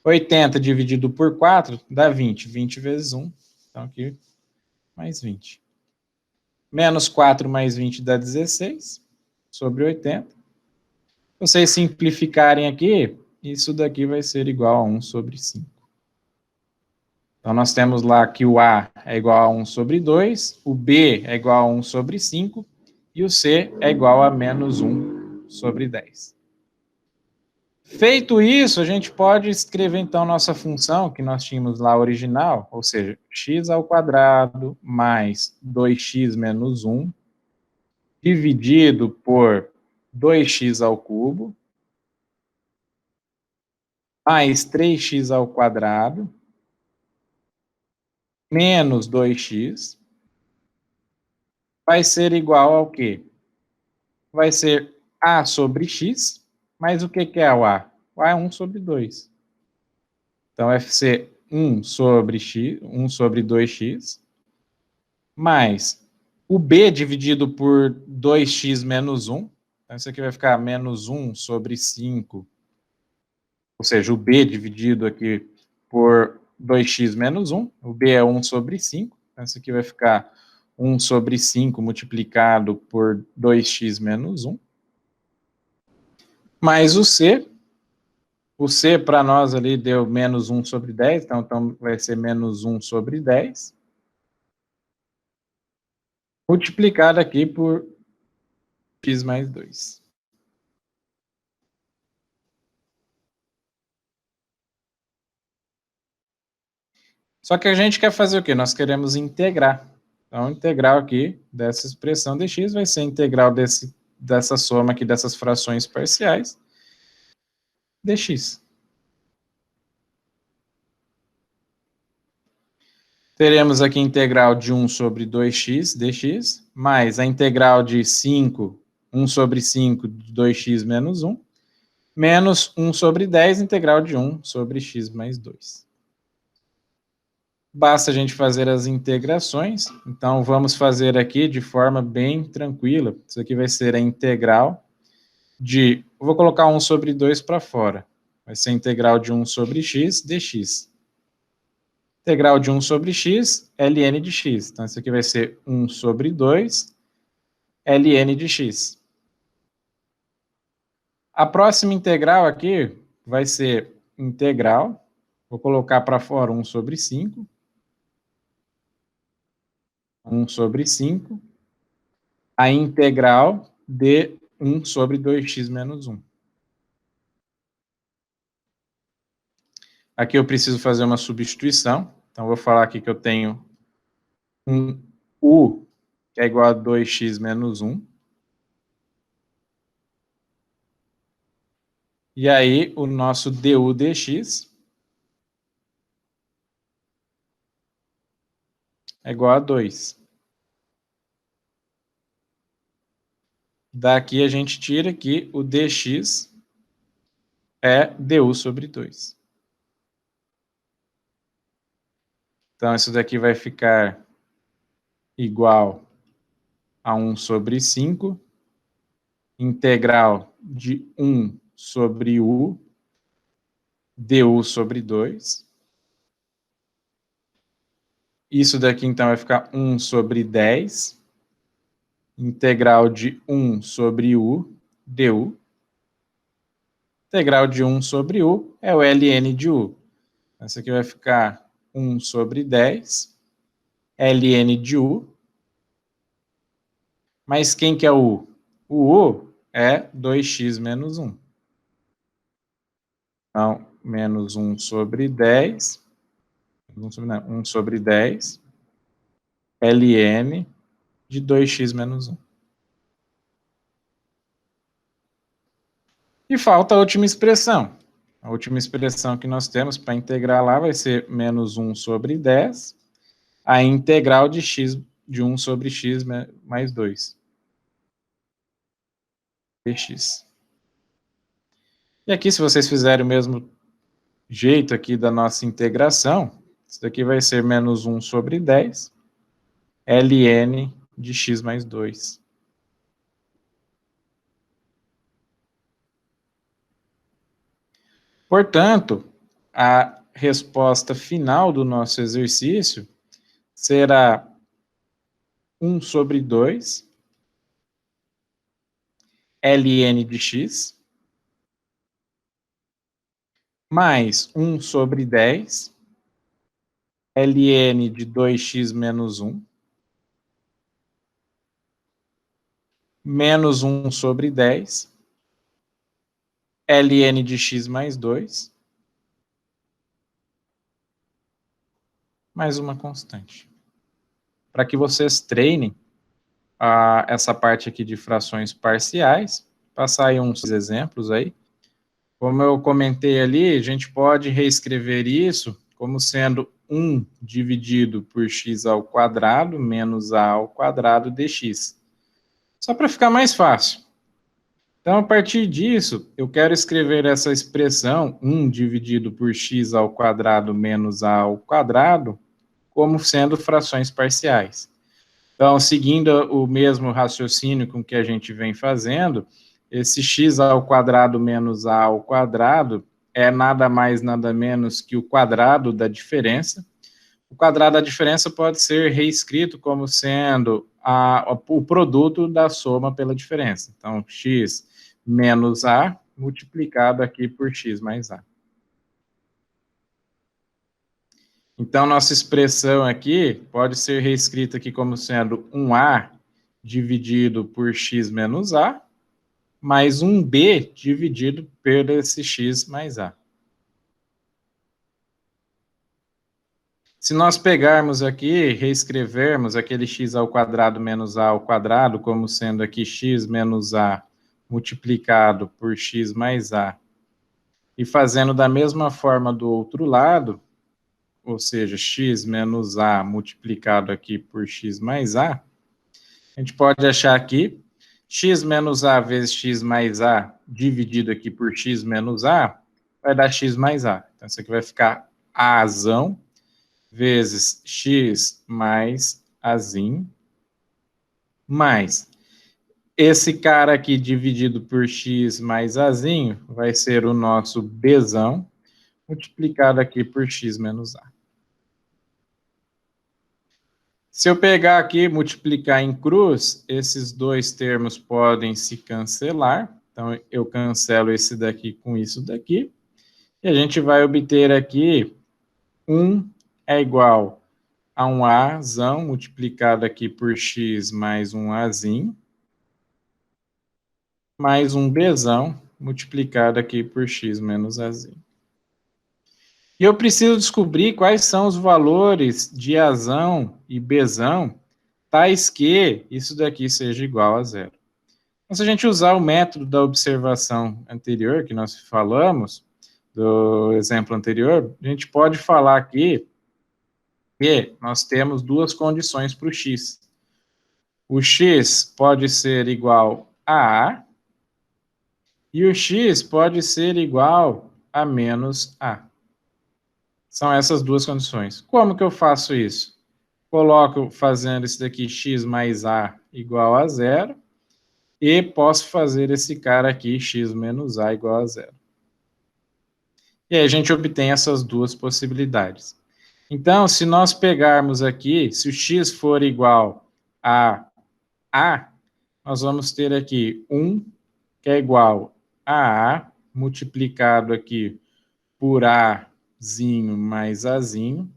80 dividido por 4 dá 20. 20 vezes 1, então aqui, mais 20. Menos 4 mais 20 dá 16, sobre 80. Se vocês simplificarem aqui, isso daqui vai ser igual a 1 sobre 5. Então, nós temos lá que o A é igual a 1 sobre 2, o B é igual a 1 sobre 5, e o C é igual a menos 1 sobre 10. Feito isso, a gente pode escrever, então, nossa função que nós tínhamos lá original, ou seja, x ao quadrado mais 2x menos 1, dividido por 2x ao cubo, mais 3x ao quadrado, menos 2x, vai ser igual ao quê? Vai ser a sobre x, mas o que é o a? O a é 1 sobre 2. Então, vai ser 1 sobre x, 1 sobre 2x, mais o b dividido por 2x menos 1. Então, isso aqui vai ficar menos 1 sobre 5, ou seja, o b dividido aqui por 2x menos 1. O b é 1 sobre 5. Então, isso aqui vai ficar 1 sobre 5 multiplicado por 2x menos 1. Mais o C. O C para nós ali deu menos 1 sobre 10, então vai ser menos 1 sobre 10. Multiplicado aqui por x mais 2. Só que a gente quer fazer o quê? Nós queremos integrar. Então, a integral aqui dessa expressão de x vai ser a integral desse dessa soma aqui dessas frações parciais, dx. Teremos aqui a integral de 1 sobre 2x dx, mais a integral de 5, 1 sobre 5 de 2x menos 1, menos 1 sobre 10, integral de 1 sobre x mais 2. Basta a gente fazer as integrações, então vamos fazer aqui de forma bem tranquila. Isso aqui vai ser a integral de... Eu vou colocar 1 sobre 2 para fora. Vai ser a integral de 1 sobre x dx. Integral de 1 sobre x, ln de x. Então, isso aqui vai ser 1 sobre 2, ln de x. A próxima integral aqui vai ser integral, vou colocar para fora 1 sobre 5, 1 sobre 5, a integral de 1 sobre 2x menos 1. Aqui eu preciso fazer uma substituição, então vou falar aqui que eu tenho um u, que é igual a 2x menos 1. E aí, o nosso du dx é igual a 2. Daqui a gente tira que o dx é du sobre 2. Então, isso daqui vai ficar igual a 1 sobre 5, integral de 1 sobre u, du sobre 2. Isso daqui, então, vai ficar 1 sobre 10, integral de 1 sobre u, du. Integral de 1 sobre u é o ln de u. Essa aqui vai ficar 1 sobre 10, ln de u. Mas quem que é o u? O u é 2x menos 1. Então, menos 1 sobre 10, 1 sobre 10, ln de 2x menos 1. E falta a última expressão. A última expressão que nós temos para integrar lá vai ser menos 1 sobre 10, a integral de x de 1 sobre x mais 2. Dx. E aqui, se vocês fizerem o mesmo jeito aqui da nossa integração, isso daqui vai ser menos 1 sobre 10, ln de x mais 2. Portanto, a resposta final do nosso exercício será 1 sobre 2, ln de x, mais 1 sobre 10, ln de 2x menos 1, menos 1 sobre 10, ln de x mais 2, mais uma constante. Para que vocês treinem essa parte aqui de frações parciais, passar aí uns exemplos aí. Como eu comentei ali, a gente pode reescrever isso como sendo 1 dividido por x ao quadrado menos a ao quadrado dx. Só para ficar mais fácil. Então, a partir disso, eu quero escrever essa expressão 1 dividido por x ao quadrado menos a ao quadrado como sendo frações parciais. Então, seguindo o mesmo raciocínio com que a gente vem fazendo, esse x ao quadrado menos a ao quadrado é nada mais, nada menos que o quadrado da diferença. O quadrado da diferença pode ser reescrito como sendo o produto da soma pela diferença. Então, x menos a multiplicado aqui por x mais a. Então, nossa expressão aqui pode ser reescrita aqui como sendo 1a dividido por x menos a, mais 1b dividido por esse x mais a. Se nós pegarmos aqui, reescrevermos aquele x ao quadrado menos a ao quadrado, como sendo aqui x menos a multiplicado por x mais a, e fazendo da mesma forma do outro lado, ou seja, x menos a multiplicado aqui por x mais a gente pode achar aqui x menos a vezes x mais a dividido aqui por x menos a vai dar x mais a. Então, isso aqui vai ficar azão vezes x mais azinho, mais esse cara aqui dividido por x mais azinho vai ser o nosso bzão, multiplicado aqui por x menos a. Se eu pegar aqui e multiplicar em cruz, esses dois termos podem se cancelar. Então, eu cancelo esse daqui com isso daqui. E a gente vai obter aqui 1 é igual a um azão multiplicado aqui por x mais um azinho, mais um bzão multiplicado aqui por x menos azinho. E eu preciso descobrir quais são os valores de azão e bzão, tais que isso daqui seja igual a zero. Então, se a gente usar o método da observação anterior, que nós falamos, do exemplo anterior, a gente pode falar aqui que nós temos duas condições para o x. O x pode ser igual a A, e o x pode ser igual a menos A. São essas duas condições. Como que eu faço isso? Coloco fazendo isso daqui, x mais A igual a zero, e posso fazer esse cara aqui, x menos A igual a zero. E aí a gente obtém essas duas possibilidades. Então, se nós pegarmos aqui, se o x for igual a A, nós vamos ter aqui 1, que é igual a A, multiplicado aqui por Azinho mais Azinho,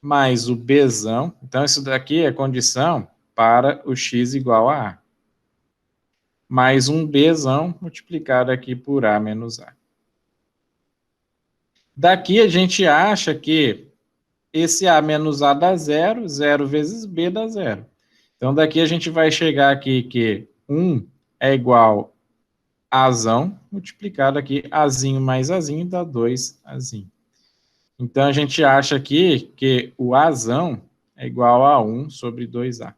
mais o Bzão. Então, isso daqui é condição para o x igual a A. Mais um Bzão multiplicado aqui por A menos A. Daqui a gente acha que esse A menos A dá zero, 0 vezes B dá zero. Então, daqui a gente vai chegar aqui que 1 é igual a Azão, multiplicado aqui, Azinho mais Azinho dá 2 Azinho. Então, a gente acha aqui que o Azão é igual a 1 sobre 2A.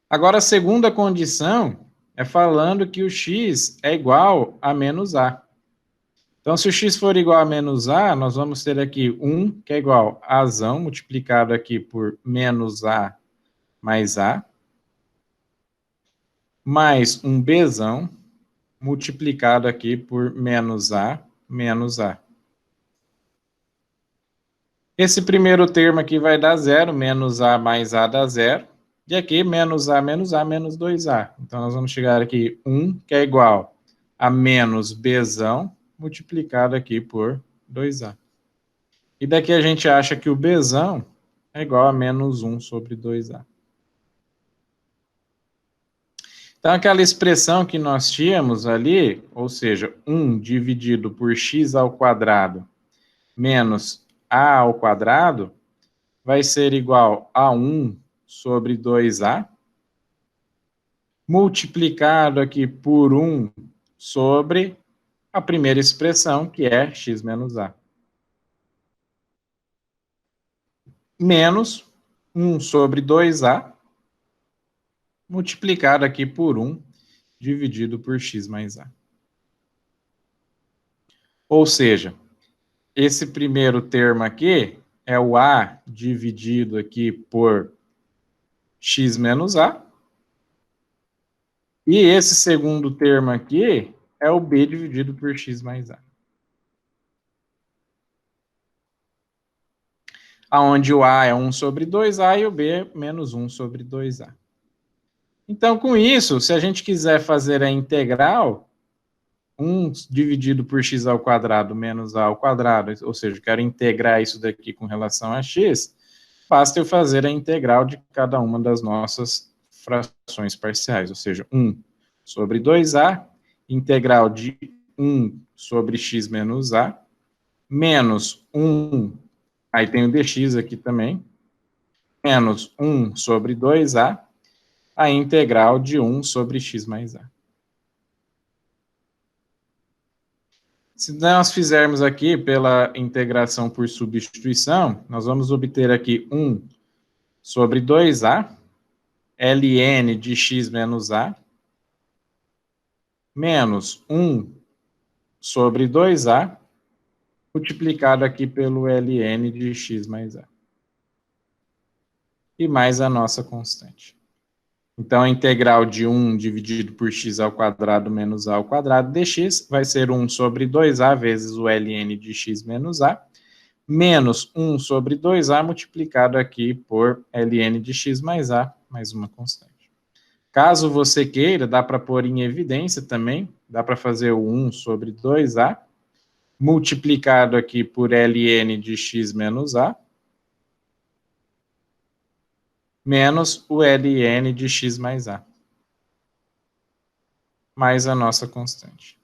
Agora, a segunda condição é falando que o x é igual a menos A. Então, se o x for igual a menos A, nós vamos ter aqui 1, que é igual a Azão, multiplicado aqui por menos A mais A, mais um Bzão, multiplicado aqui por menos A menos A. Esse primeiro termo aqui vai dar zero, menos A mais A dá zero. E aqui, menos A, menos 2A. Então, nós vamos chegar aqui 1, que é igual a menos Bzão, multiplicado aqui por 2A. E daqui a gente acha que o Bzão é igual a menos 1 sobre 2A. Então, aquela expressão que nós tínhamos ali, ou seja, 1 dividido por x ao quadrado menos A ao quadrado, vai ser igual a 1 sobre 2A, multiplicado aqui por 1 sobre a primeira expressão, que é x menos A. Menos 1 sobre 2A, multiplicado aqui por 1, dividido por x mais A. Ou seja, esse primeiro termo aqui é o A dividido aqui por x menos A. E esse segundo termo aqui é o B dividido por x mais A. Onde o A é 1 sobre 2A e o B é menos 1 sobre 2A. Então, com isso, se a gente quiser fazer a integral, 1 dividido por x ao quadrado menos a ao quadrado, ou seja, eu quero integrar isso daqui com relação a x, basta eu fazer a integral de cada uma das nossas frações parciais, ou seja, 1 sobre 2a, integral de 1 sobre x menos a, menos 1, aí tem o dx aqui também, menos 1 sobre 2a, a integral de 1 sobre x mais a. Se nós fizermos aqui pela integração por substituição, nós vamos obter aqui 1 sobre 2a, ln de x menos a, menos 1 sobre 2a, multiplicado aqui pelo ln de x mais a. E mais a nossa constante. Então, a integral de 1 dividido por x ao quadrado menos a ao quadrado dx vai ser 1 sobre 2a vezes o ln de x menos a, menos 1 sobre 2a multiplicado aqui por ln de x mais a, mais uma constante. Caso você queira, dá para pôr em evidência também, dá para fazer o 1 sobre 2a, multiplicado aqui por ln de x menos a, menos o ln de x mais a, mais a nossa constante.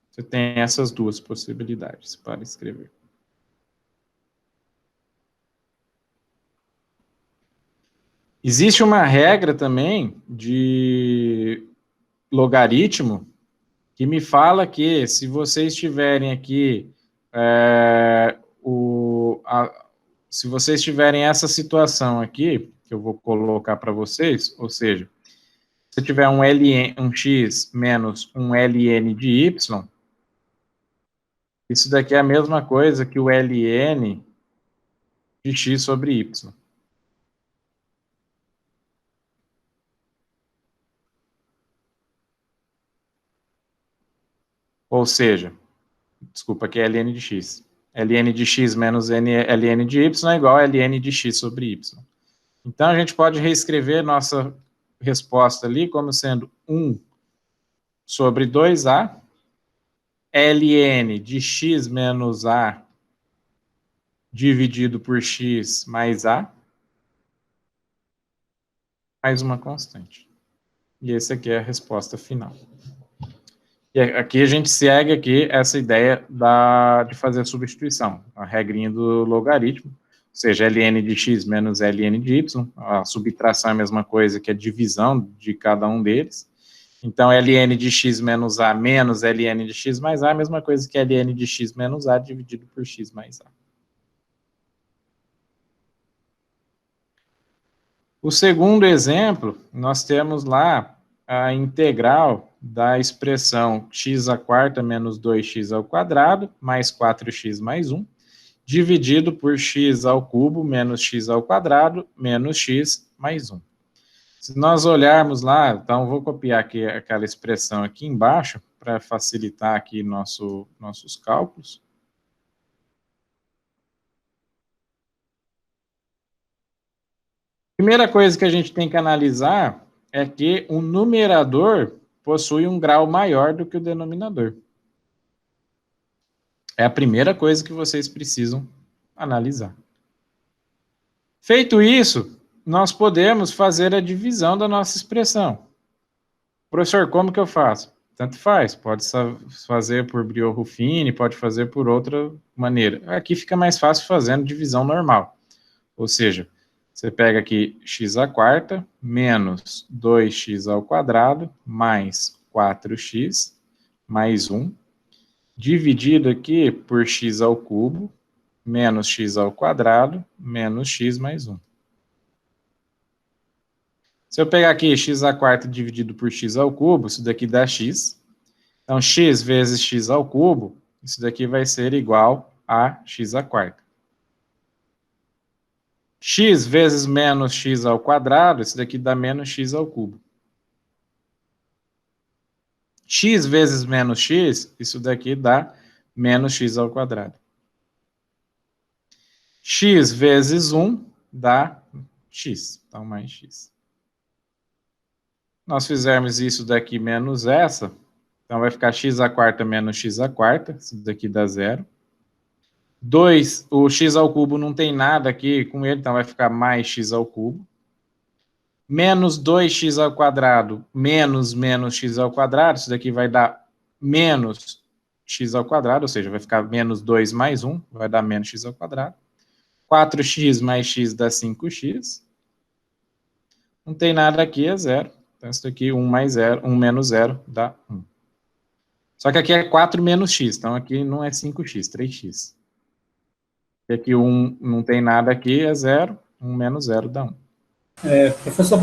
Você tem essas duas possibilidades para escrever. Existe uma regra também de logaritmo que me fala que se vocês tiverem aqui se vocês tiverem essa situação aqui, que eu vou colocar para vocês, ou seja, se tiver um x menos um ln de y, isso daqui é a mesma coisa que o ln de x sobre y. Ou seja, desculpa, aqui é ln de x. ln de x menos ln de y é igual a ln de x sobre y. Então, a gente pode reescrever nossa resposta ali como sendo 1 sobre 2a, ln de x menos a dividido por x mais a, mais uma constante. E essa aqui é a resposta final. E aqui a gente segue aqui essa ideia de fazer a substituição, a regrinha do logaritmo, ou seja, ln de x menos ln de y, a subtração é a mesma coisa que a divisão de cada um deles. Então, ln de x menos a menos ln de x mais a, é a mesma coisa que ln de x menos a dividido por x mais a. O segundo exemplo, nós temos lá a integral da expressão x à quarta menos 2x ao quadrado, mais 4x mais 1, dividido por x ao cubo menos x ao quadrado, menos x mais 1. Se nós olharmos lá, então vou copiar aqui aquela expressão aqui embaixo, para facilitar aqui nossos cálculos. Primeira coisa que a gente tem que analisar é que o numerador possui um grau maior do que o denominador. É a primeira coisa que vocês precisam analisar. Feito isso, nós podemos fazer a divisão da nossa expressão. Professor, como que eu faço? Tanto faz, pode fazer por Briot-Ruffini, pode fazer por outra maneira. Aqui fica mais fácil fazendo divisão normal. Ou seja, você pega aqui x à quarta menos 2x ao quadrado mais 4x mais 1, dividido aqui por x ao cubo menos x ao quadrado menos x mais 1. Se eu pegar aqui x à quarta dividido por x ao cubo, isso daqui dá x. Então, x vezes x ao cubo, isso daqui vai ser igual a x à quarta. X vezes menos x ao quadrado, isso daqui dá menos x ao cubo. X vezes menos x, isso daqui dá menos x ao quadrado. X vezes 1 dá x, então mais x. Nós fizermos isso daqui menos essa, então vai ficar x à quarta menos x à quarta, isso daqui dá 0. 2, o x ao cubo não tem nada aqui com ele, então vai ficar mais x ao cubo. Menos 2x ao quadrado, menos x ao quadrado, isso daqui vai dar menos x ao quadrado, ou seja, vai ficar menos 2 mais 1, vai dar menos x ao quadrado. 4x mais x dá 5x. Não tem nada aqui, é zero. Então, isso daqui, 1 mais 0, 1 menos 0 dá 1. Só que aqui é 4 menos x, então aqui não é 5x, 3x. E aqui 1 não tem nada aqui, é 0, 1 menos 0 dá 1. Professor,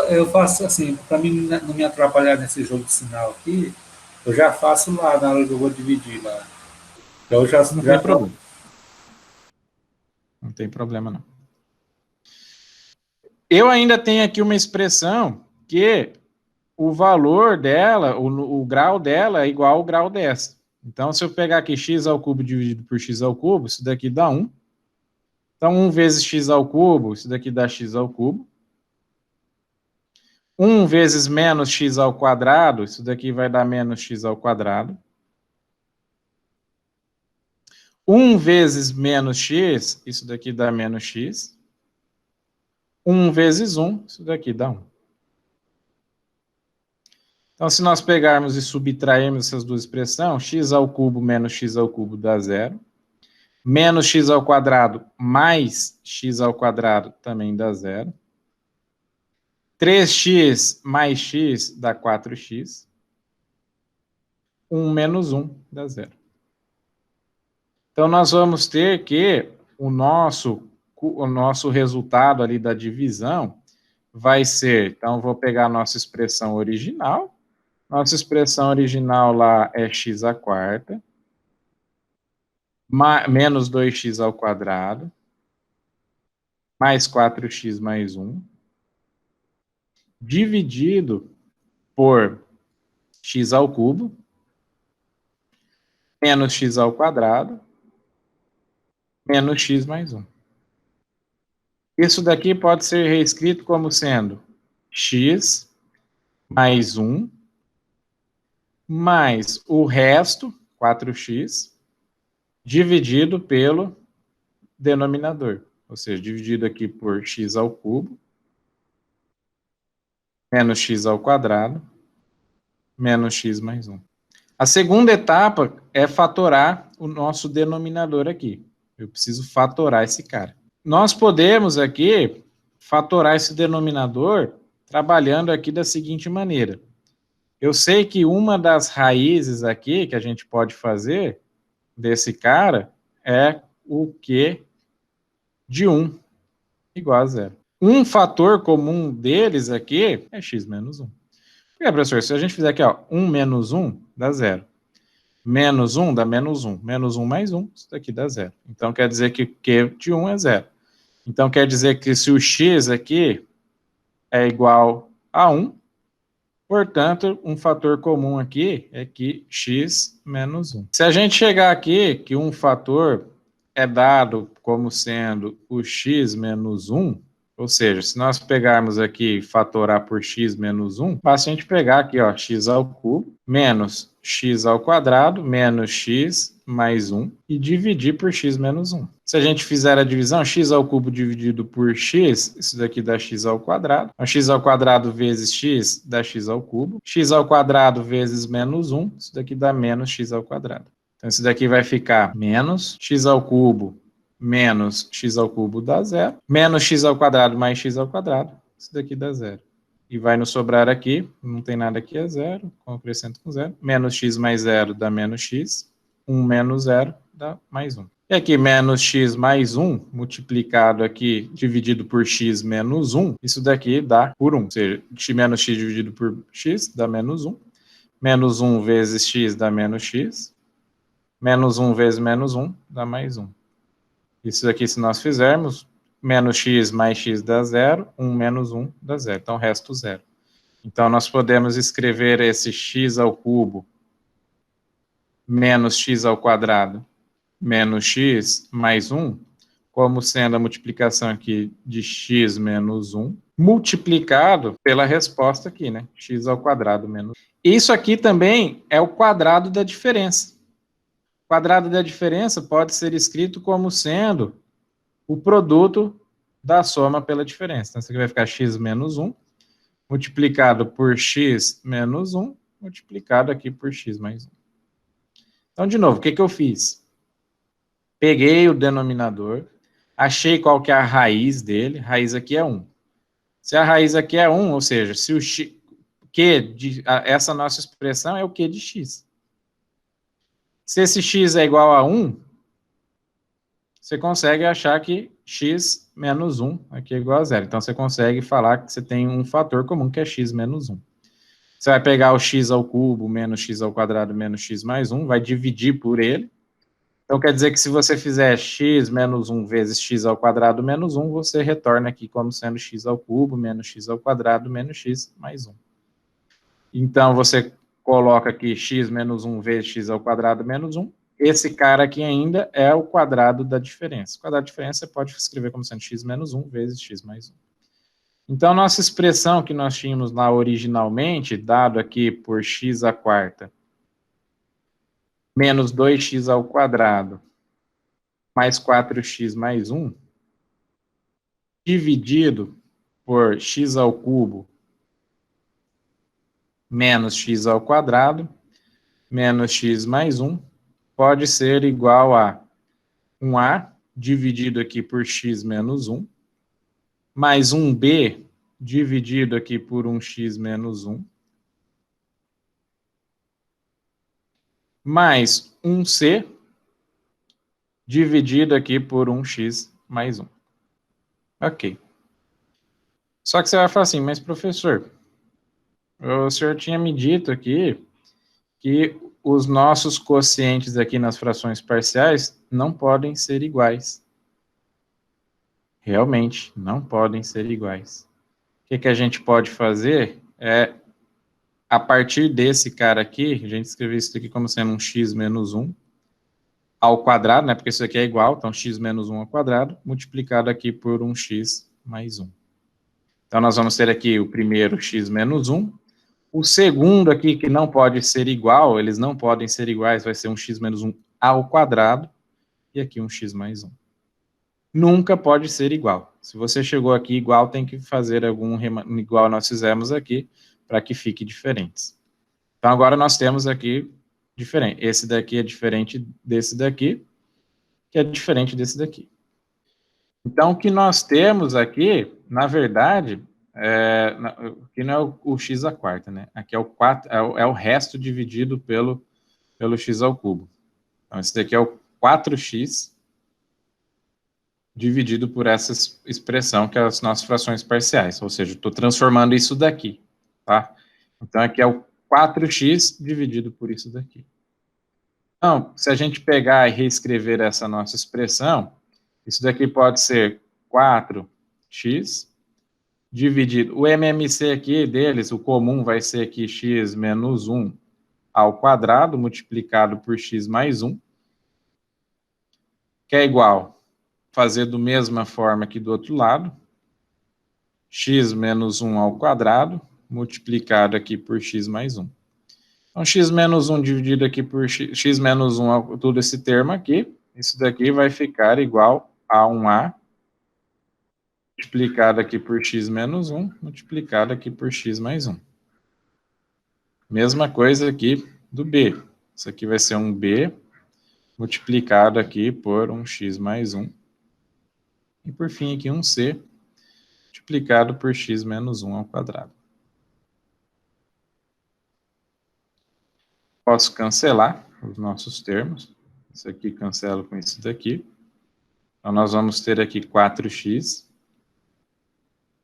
eu faço assim, para mim não me atrapalhar nesse jogo de sinal aqui, eu já faço lá na hora que eu vou dividir lá. Eu já, Não já tem problema. Não tem problema, não. Eu ainda tenho aqui uma expressão que o valor dela, o grau dela é igual ao grau dessa. Então, se eu pegar aqui x ao cubo dividido por x ao cubo, isso daqui dá 1. Então, 1 vezes x ao cubo, isso daqui dá x ao cubo. 1 vezes menos x ao quadrado, isso daqui vai dar menos x ao quadrado. 1 vezes menos x, isso daqui dá menos x. 1 vezes 1, isso daqui dá 1. Então, se nós pegarmos e subtrairmos essas duas expressões, x ao cubo menos x ao cubo dá 0. Menos x ao quadrado mais x ao quadrado também dá 0. 3x mais x dá 4x. 1 menos 1 dá 0. Então, nós vamos ter que o nosso resultado ali da divisão vai ser, então, vou pegar a nossa expressão original. Nossa expressão original lá é x à quarta, menos 2x ao quadrado, mais 4x mais 1, dividido por x ao cubo, menos x ao quadrado, menos x mais 1. Isso daqui pode ser reescrito como sendo x mais 1, mais o resto, 4x, dividido pelo denominador. Ou seja, dividido aqui por x ao cubo, menos x ao quadrado, menos x mais 1. A segunda etapa é fatorar o nosso denominador aqui. Eu preciso fatorar esse cara. Nós podemos aqui fatorar esse denominador trabalhando aqui da seguinte maneira. Eu sei que uma das raízes aqui que a gente pode fazer desse cara é o Q de 1 igual a 0. Um fator comum deles aqui é x menos 1. Por que, professor? Se a gente fizer aqui, ó, 1 menos 1 dá 0. Menos 1 dá menos 1. Menos 1 mais 1, isso daqui dá 0. Então, quer dizer que Q de 1 é 0. Então, quer dizer que se o x aqui é igual a 1, portanto, um fator comum aqui é que x menos 1. Se a gente chegar aqui que um fator é dado como sendo o x menos 1, ou seja, se nós pegarmos aqui e fatorar por x menos 1, basta a gente pegar aqui, ó, x ao cubo, menos x ao quadrado, menos x mais 1, e dividir por x menos 1. Se a gente fizer a divisão, x ao cubo dividido por x, isso daqui dá x ao quadrado. Então, x ao quadrado vezes x dá x ao cubo. X ao quadrado vezes menos 1, isso daqui dá menos x ao quadrado. Então, isso daqui vai ficar menos x ao cubo menos x ao cubo dá 0, menos x ao quadrado mais x ao quadrado, isso daqui dá 0. E vai nos sobrar aqui, não tem nada aqui, é 0, acrescento com 0, menos x mais 0 dá menos x, 1 menos 0 dá mais 1. E aqui, menos x mais 1, multiplicado aqui, dividido por x menos 1, isso daqui dá por 1, ou seja, menos x dividido por x dá menos 1, menos 1 vezes x dá menos x, menos 1 vezes menos 1 dá mais 1. Isso aqui, se nós fizermos, menos x mais x dá 0, 1 menos 1 dá 0. Então, resto 0. Então, nós podemos escrever esse x ao cubo menos x ao quadrado menos x mais 1 como sendo a multiplicação aqui de x menos 1 multiplicado pela resposta aqui, né? X ao quadrado menos 1. Isso aqui também é o quadrado da diferença. O quadrado da diferença pode ser escrito como sendo o produto da soma pela diferença. Então, isso aqui vai ficar x menos 1, multiplicado por x menos 1, multiplicado aqui por x mais 1. Então, de novo, o que eu fiz? Peguei o denominador, achei qual que é a raiz dele, raiz aqui é 1. Se a raiz aqui é 1, ou seja, se o x, essa nossa expressão é o q de x. Se esse x é igual a 1, você consegue achar que x menos 1 aqui é igual a 0. Então, você consegue falar que você tem um fator comum que é x menos 1. Você vai pegar o x ao cubo menos x ao quadrado menos x mais 1, vai dividir por ele. Então, quer dizer que se você fizer x menos 1 vezes x ao quadrado menos 1, você retorna aqui como sendo x ao cubo menos x ao quadrado menos x mais 1. Então, você coloca aqui x menos 1 vezes x ao quadrado menos 1. Esse cara aqui ainda é o quadrado da diferença. O quadrado da diferença você pode escrever como sendo x menos 1 vezes x mais 1. Então, nossa expressão que nós tínhamos lá originalmente, dado aqui por x à quarta, menos 2x ao quadrado, mais 4x mais 1, dividido por x ao cubo, menos x ao quadrado, menos x mais 1, pode ser igual a 1a dividido aqui por x menos 1, mais 1b dividido aqui por 1x menos 1, mais 1c dividido aqui por 1x mais 1. Ok. Só que você vai falar assim, mas professor, o senhor tinha me dito aqui que os nossos quocientes aqui nas frações parciais não podem ser iguais. Realmente, não podem ser iguais. O que a gente pode fazer é, a partir desse cara aqui, a gente escreve isso aqui como sendo um x menos 1 ao quadrado, né, porque isso aqui é igual, então x menos 1 ao quadrado, multiplicado aqui por 1x mais 1. Então, nós vamos ter aqui o primeiro x menos 1, o segundo aqui, que não pode ser igual, eles não podem ser iguais, vai ser um x menos 1 ao quadrado, e aqui um x mais 1. Nunca pode ser igual. Se você chegou aqui igual, tem que fazer algum igual nós fizemos aqui, para que fique diferentes. Então, agora nós temos aqui diferente. Esse daqui é diferente desse daqui, que é diferente desse daqui. Então, o que nós temos aqui, na verdade, aqui não é o x à quarta, né? Aqui é o, 4, é o resto dividido pelo x ao cubo. Então, esse daqui é o 4x dividido por essa expressão, que é as nossas frações parciais. Ou seja, estou transformando isso daqui, tá? Então, aqui é o 4x dividido por isso daqui. Então, se a gente pegar e reescrever essa nossa expressão, isso daqui pode ser 4x dividido. O MMC aqui deles, o comum vai ser aqui x menos 1 ao quadrado, multiplicado por x mais 1, que é igual, fazer da mesma forma aqui do outro lado, x menos 1 ao quadrado, multiplicado aqui por x mais 1. Então, x menos 1 dividido aqui por x menos 1, todo esse termo aqui, isso daqui vai ficar igual a 1a, multiplicado aqui por x menos 1, multiplicado aqui por x mais 1. Mesma coisa aqui do b. Isso aqui vai ser um b multiplicado aqui por um x mais 1. E por fim aqui um c multiplicado por x menos 1 ao quadrado. Posso cancelar os nossos termos. Isso aqui cancela com isso daqui. Então, nós vamos ter aqui 4x,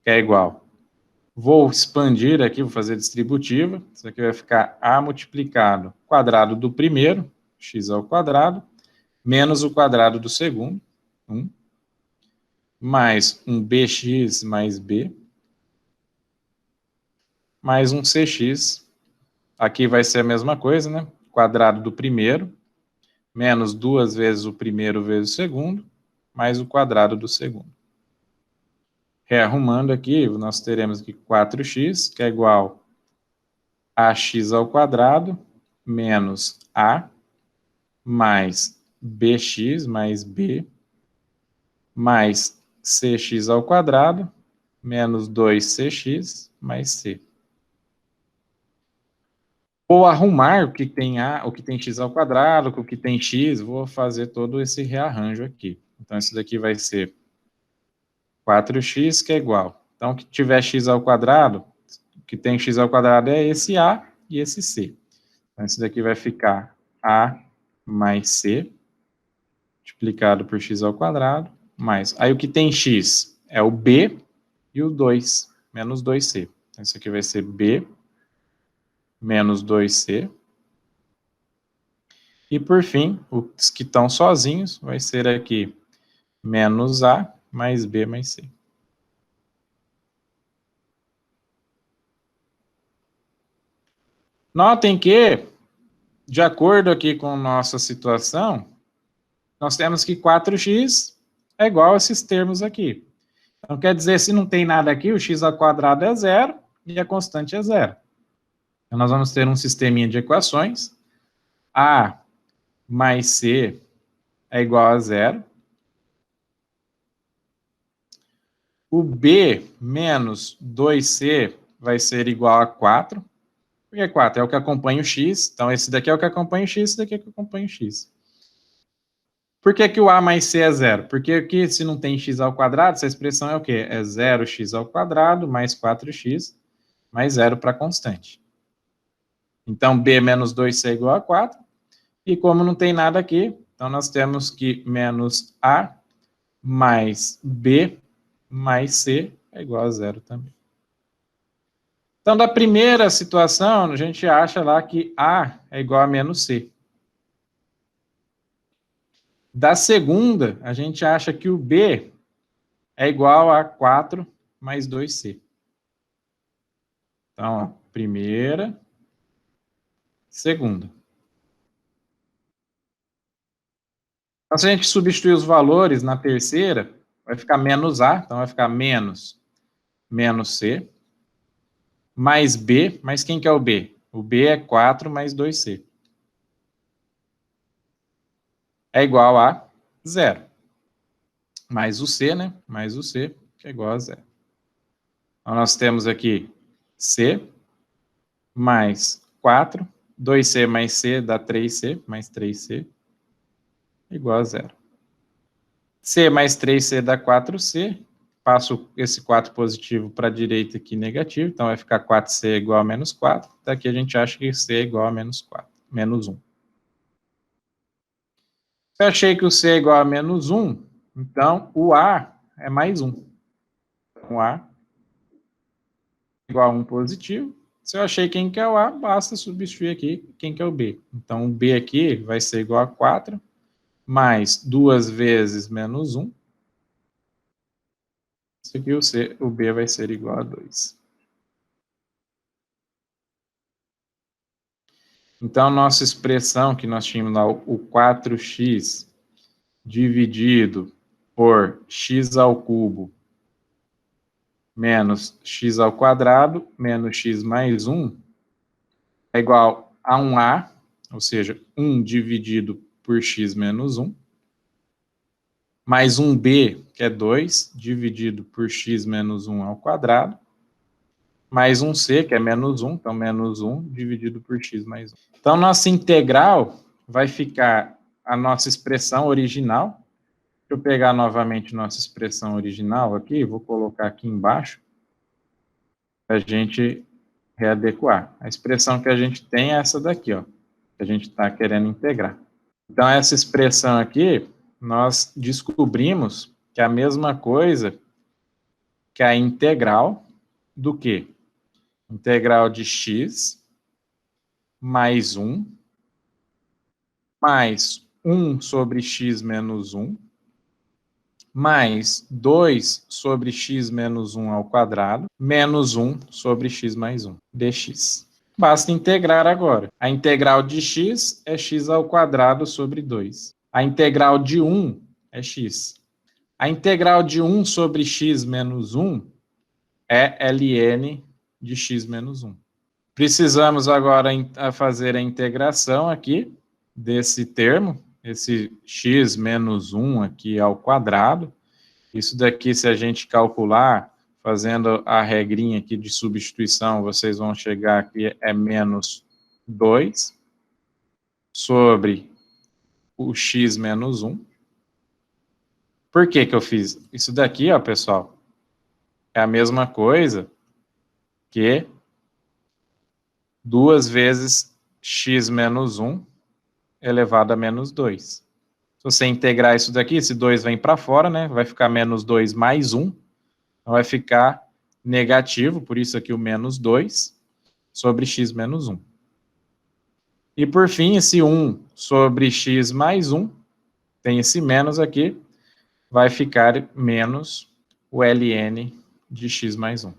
que é igual. Vou expandir aqui, vou fazer distributiva. Isso aqui vai ficar a multiplicado quadrado do primeiro, x ao quadrado, menos o quadrado do segundo, 1, mais um bx mais b, mais um cx. Aqui vai ser a mesma coisa, né? Quadrado do primeiro, menos 2 vezes o primeiro vezes o segundo, mais o quadrado do segundo. Rearrumando aqui, nós teremos aqui 4x, que é igual a x ao quadrado, menos a, mais bx mais b, mais cx ao quadrado, menos 2cx mais c. Vou arrumar o que tem A, o que tem x ao quadrado, o que tem x, vou fazer todo esse rearranjo aqui. Então, isso daqui vai ser 4x, que é igual. Então, o que tiver x ao quadrado, o que tem x ao quadrado é esse A e esse C. Então, isso daqui vai ficar A mais C, multiplicado por x ao quadrado, mais. Aí, o que tem x é o B e o 2, menos 2C. Então, isso aqui vai ser B menos 2C. E, por fim, os que estão sozinhos, vai ser aqui menos A mais B mais C. Notem que, de acordo aqui com nossa situação, nós temos que 4x é igual a esses termos aqui. Então, quer dizer, se não tem nada aqui, o x ao quadrado é zero e a constante é zero. Então, nós vamos ter um sisteminha de equações. A mais C é igual a zero. O B menos 2C vai ser igual a 4. Por que 4? É o que acompanha o x. Então, esse daqui é o que acompanha o x, esse daqui é o que acompanha o x. Por que que o A mais C é zero? Porque aqui, se não tem x ao quadrado, essa expressão é o quê? É 0x ao quadrado mais 4x mais zero para constante. Então, B menos 2C é igual a 4. E como não tem nada aqui, então nós temos que menos A mais B mais C é igual a zero também. Então, da primeira situação, a gente acha lá que A é igual a menos C. Da segunda, a gente acha que o B é igual a 4 mais 2C. Então, ó, primeira, segunda. Então, se a gente substituir os valores na terceira, vai ficar menos A, então vai ficar menos C, mais B, mas quem que é o B? O B é 4 mais 2C. É igual a 0. Mais o C, né? Mais o C, que é igual a 0. Então, nós temos aqui C mais 4, 2C mais C dá 3C, mais 3C, igual a 0. C mais 3C dá 4C, passo esse 4 positivo para a direita aqui negativo, então vai ficar 4C igual a menos 4, daqui a gente acha que C é igual a menos 4, menos 1. Se eu achei que o C é igual a menos 1, então o A é mais 1. O A é igual a 1 positivo. Se eu achei quem que é o A, basta substituir aqui quem que é o B. Então, o B aqui vai ser igual a 4, mais 2 vezes menos 1. Isso aqui o B vai ser igual a 2. Então, nossa expressão que nós tínhamos lá, o 4x dividido por x ao cubo menos x ao quadrado menos x mais 1 é igual a 1a, ou seja, 1 dividido por x menos 1, mais 1b, que é 2, dividido por x menos 1 ao quadrado, mais 1c, que é menos 1, então menos 1 dividido por x mais 1. Então, nossa integral vai ficar a nossa expressão original. Deixa eu pegar novamente nossa expressão original aqui, vou colocar aqui embaixo, para a gente readequar. A expressão que a gente tem é essa daqui, ó, que a gente está querendo integrar. Então, essa expressão aqui, nós descobrimos que é a mesma coisa que a integral do quê? Integral de x mais 1, mais 1 sobre x menos 1, mais 2 sobre x menos 1 ao quadrado, menos 1 sobre x mais 1, dx. Basta integrar agora. A integral de x é x ao quadrado sobre 2. A integral de 1 é x. A integral de 1 sobre x menos 1 é ln de x menos 1. Precisamos agora fazer a integração aqui desse termo, esse x menos 1 aqui ao quadrado. Isso daqui, se a gente calcular, fazendo a regrinha aqui de substituição, vocês vão chegar aqui, é menos 2 sobre o x menos 1. Por que que eu fiz isso daqui, ó, pessoal? É a mesma coisa que 2 vezes x menos 1 elevado a menos 2. Se você integrar isso daqui, esse 2 vem para fora, né? Vai ficar menos 2 mais 1. Então vai ficar negativo, por isso aqui o menos 2 sobre x menos 1. E por fim, esse 1 sobre x mais 1, tem esse menos aqui, vai ficar menos o ln de x mais 1,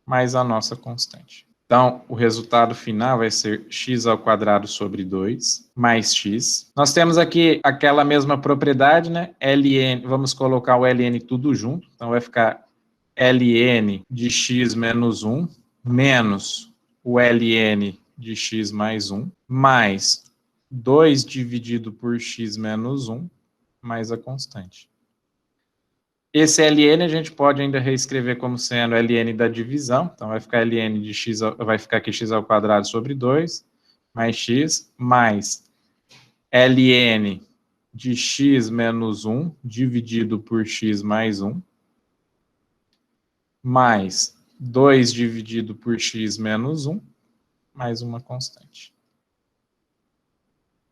mais a nossa constante. Então, o resultado final vai ser x ao quadrado sobre 2, mais x. Nós temos aqui aquela mesma propriedade, né? ln, vamos colocar o ln tudo junto, então vai ficar ln de x menos 1, menos o ln de x mais 1, mais 2 dividido por x menos 1, mais a constante. Esse ln a gente pode ainda reescrever como sendo ln da divisão, então vai ficar ln de x, vai ficar aqui x ao quadrado sobre 2, mais x, mais ln de x menos 1, dividido por x mais 1, mais 2 dividido por x menos 1, mais uma constante.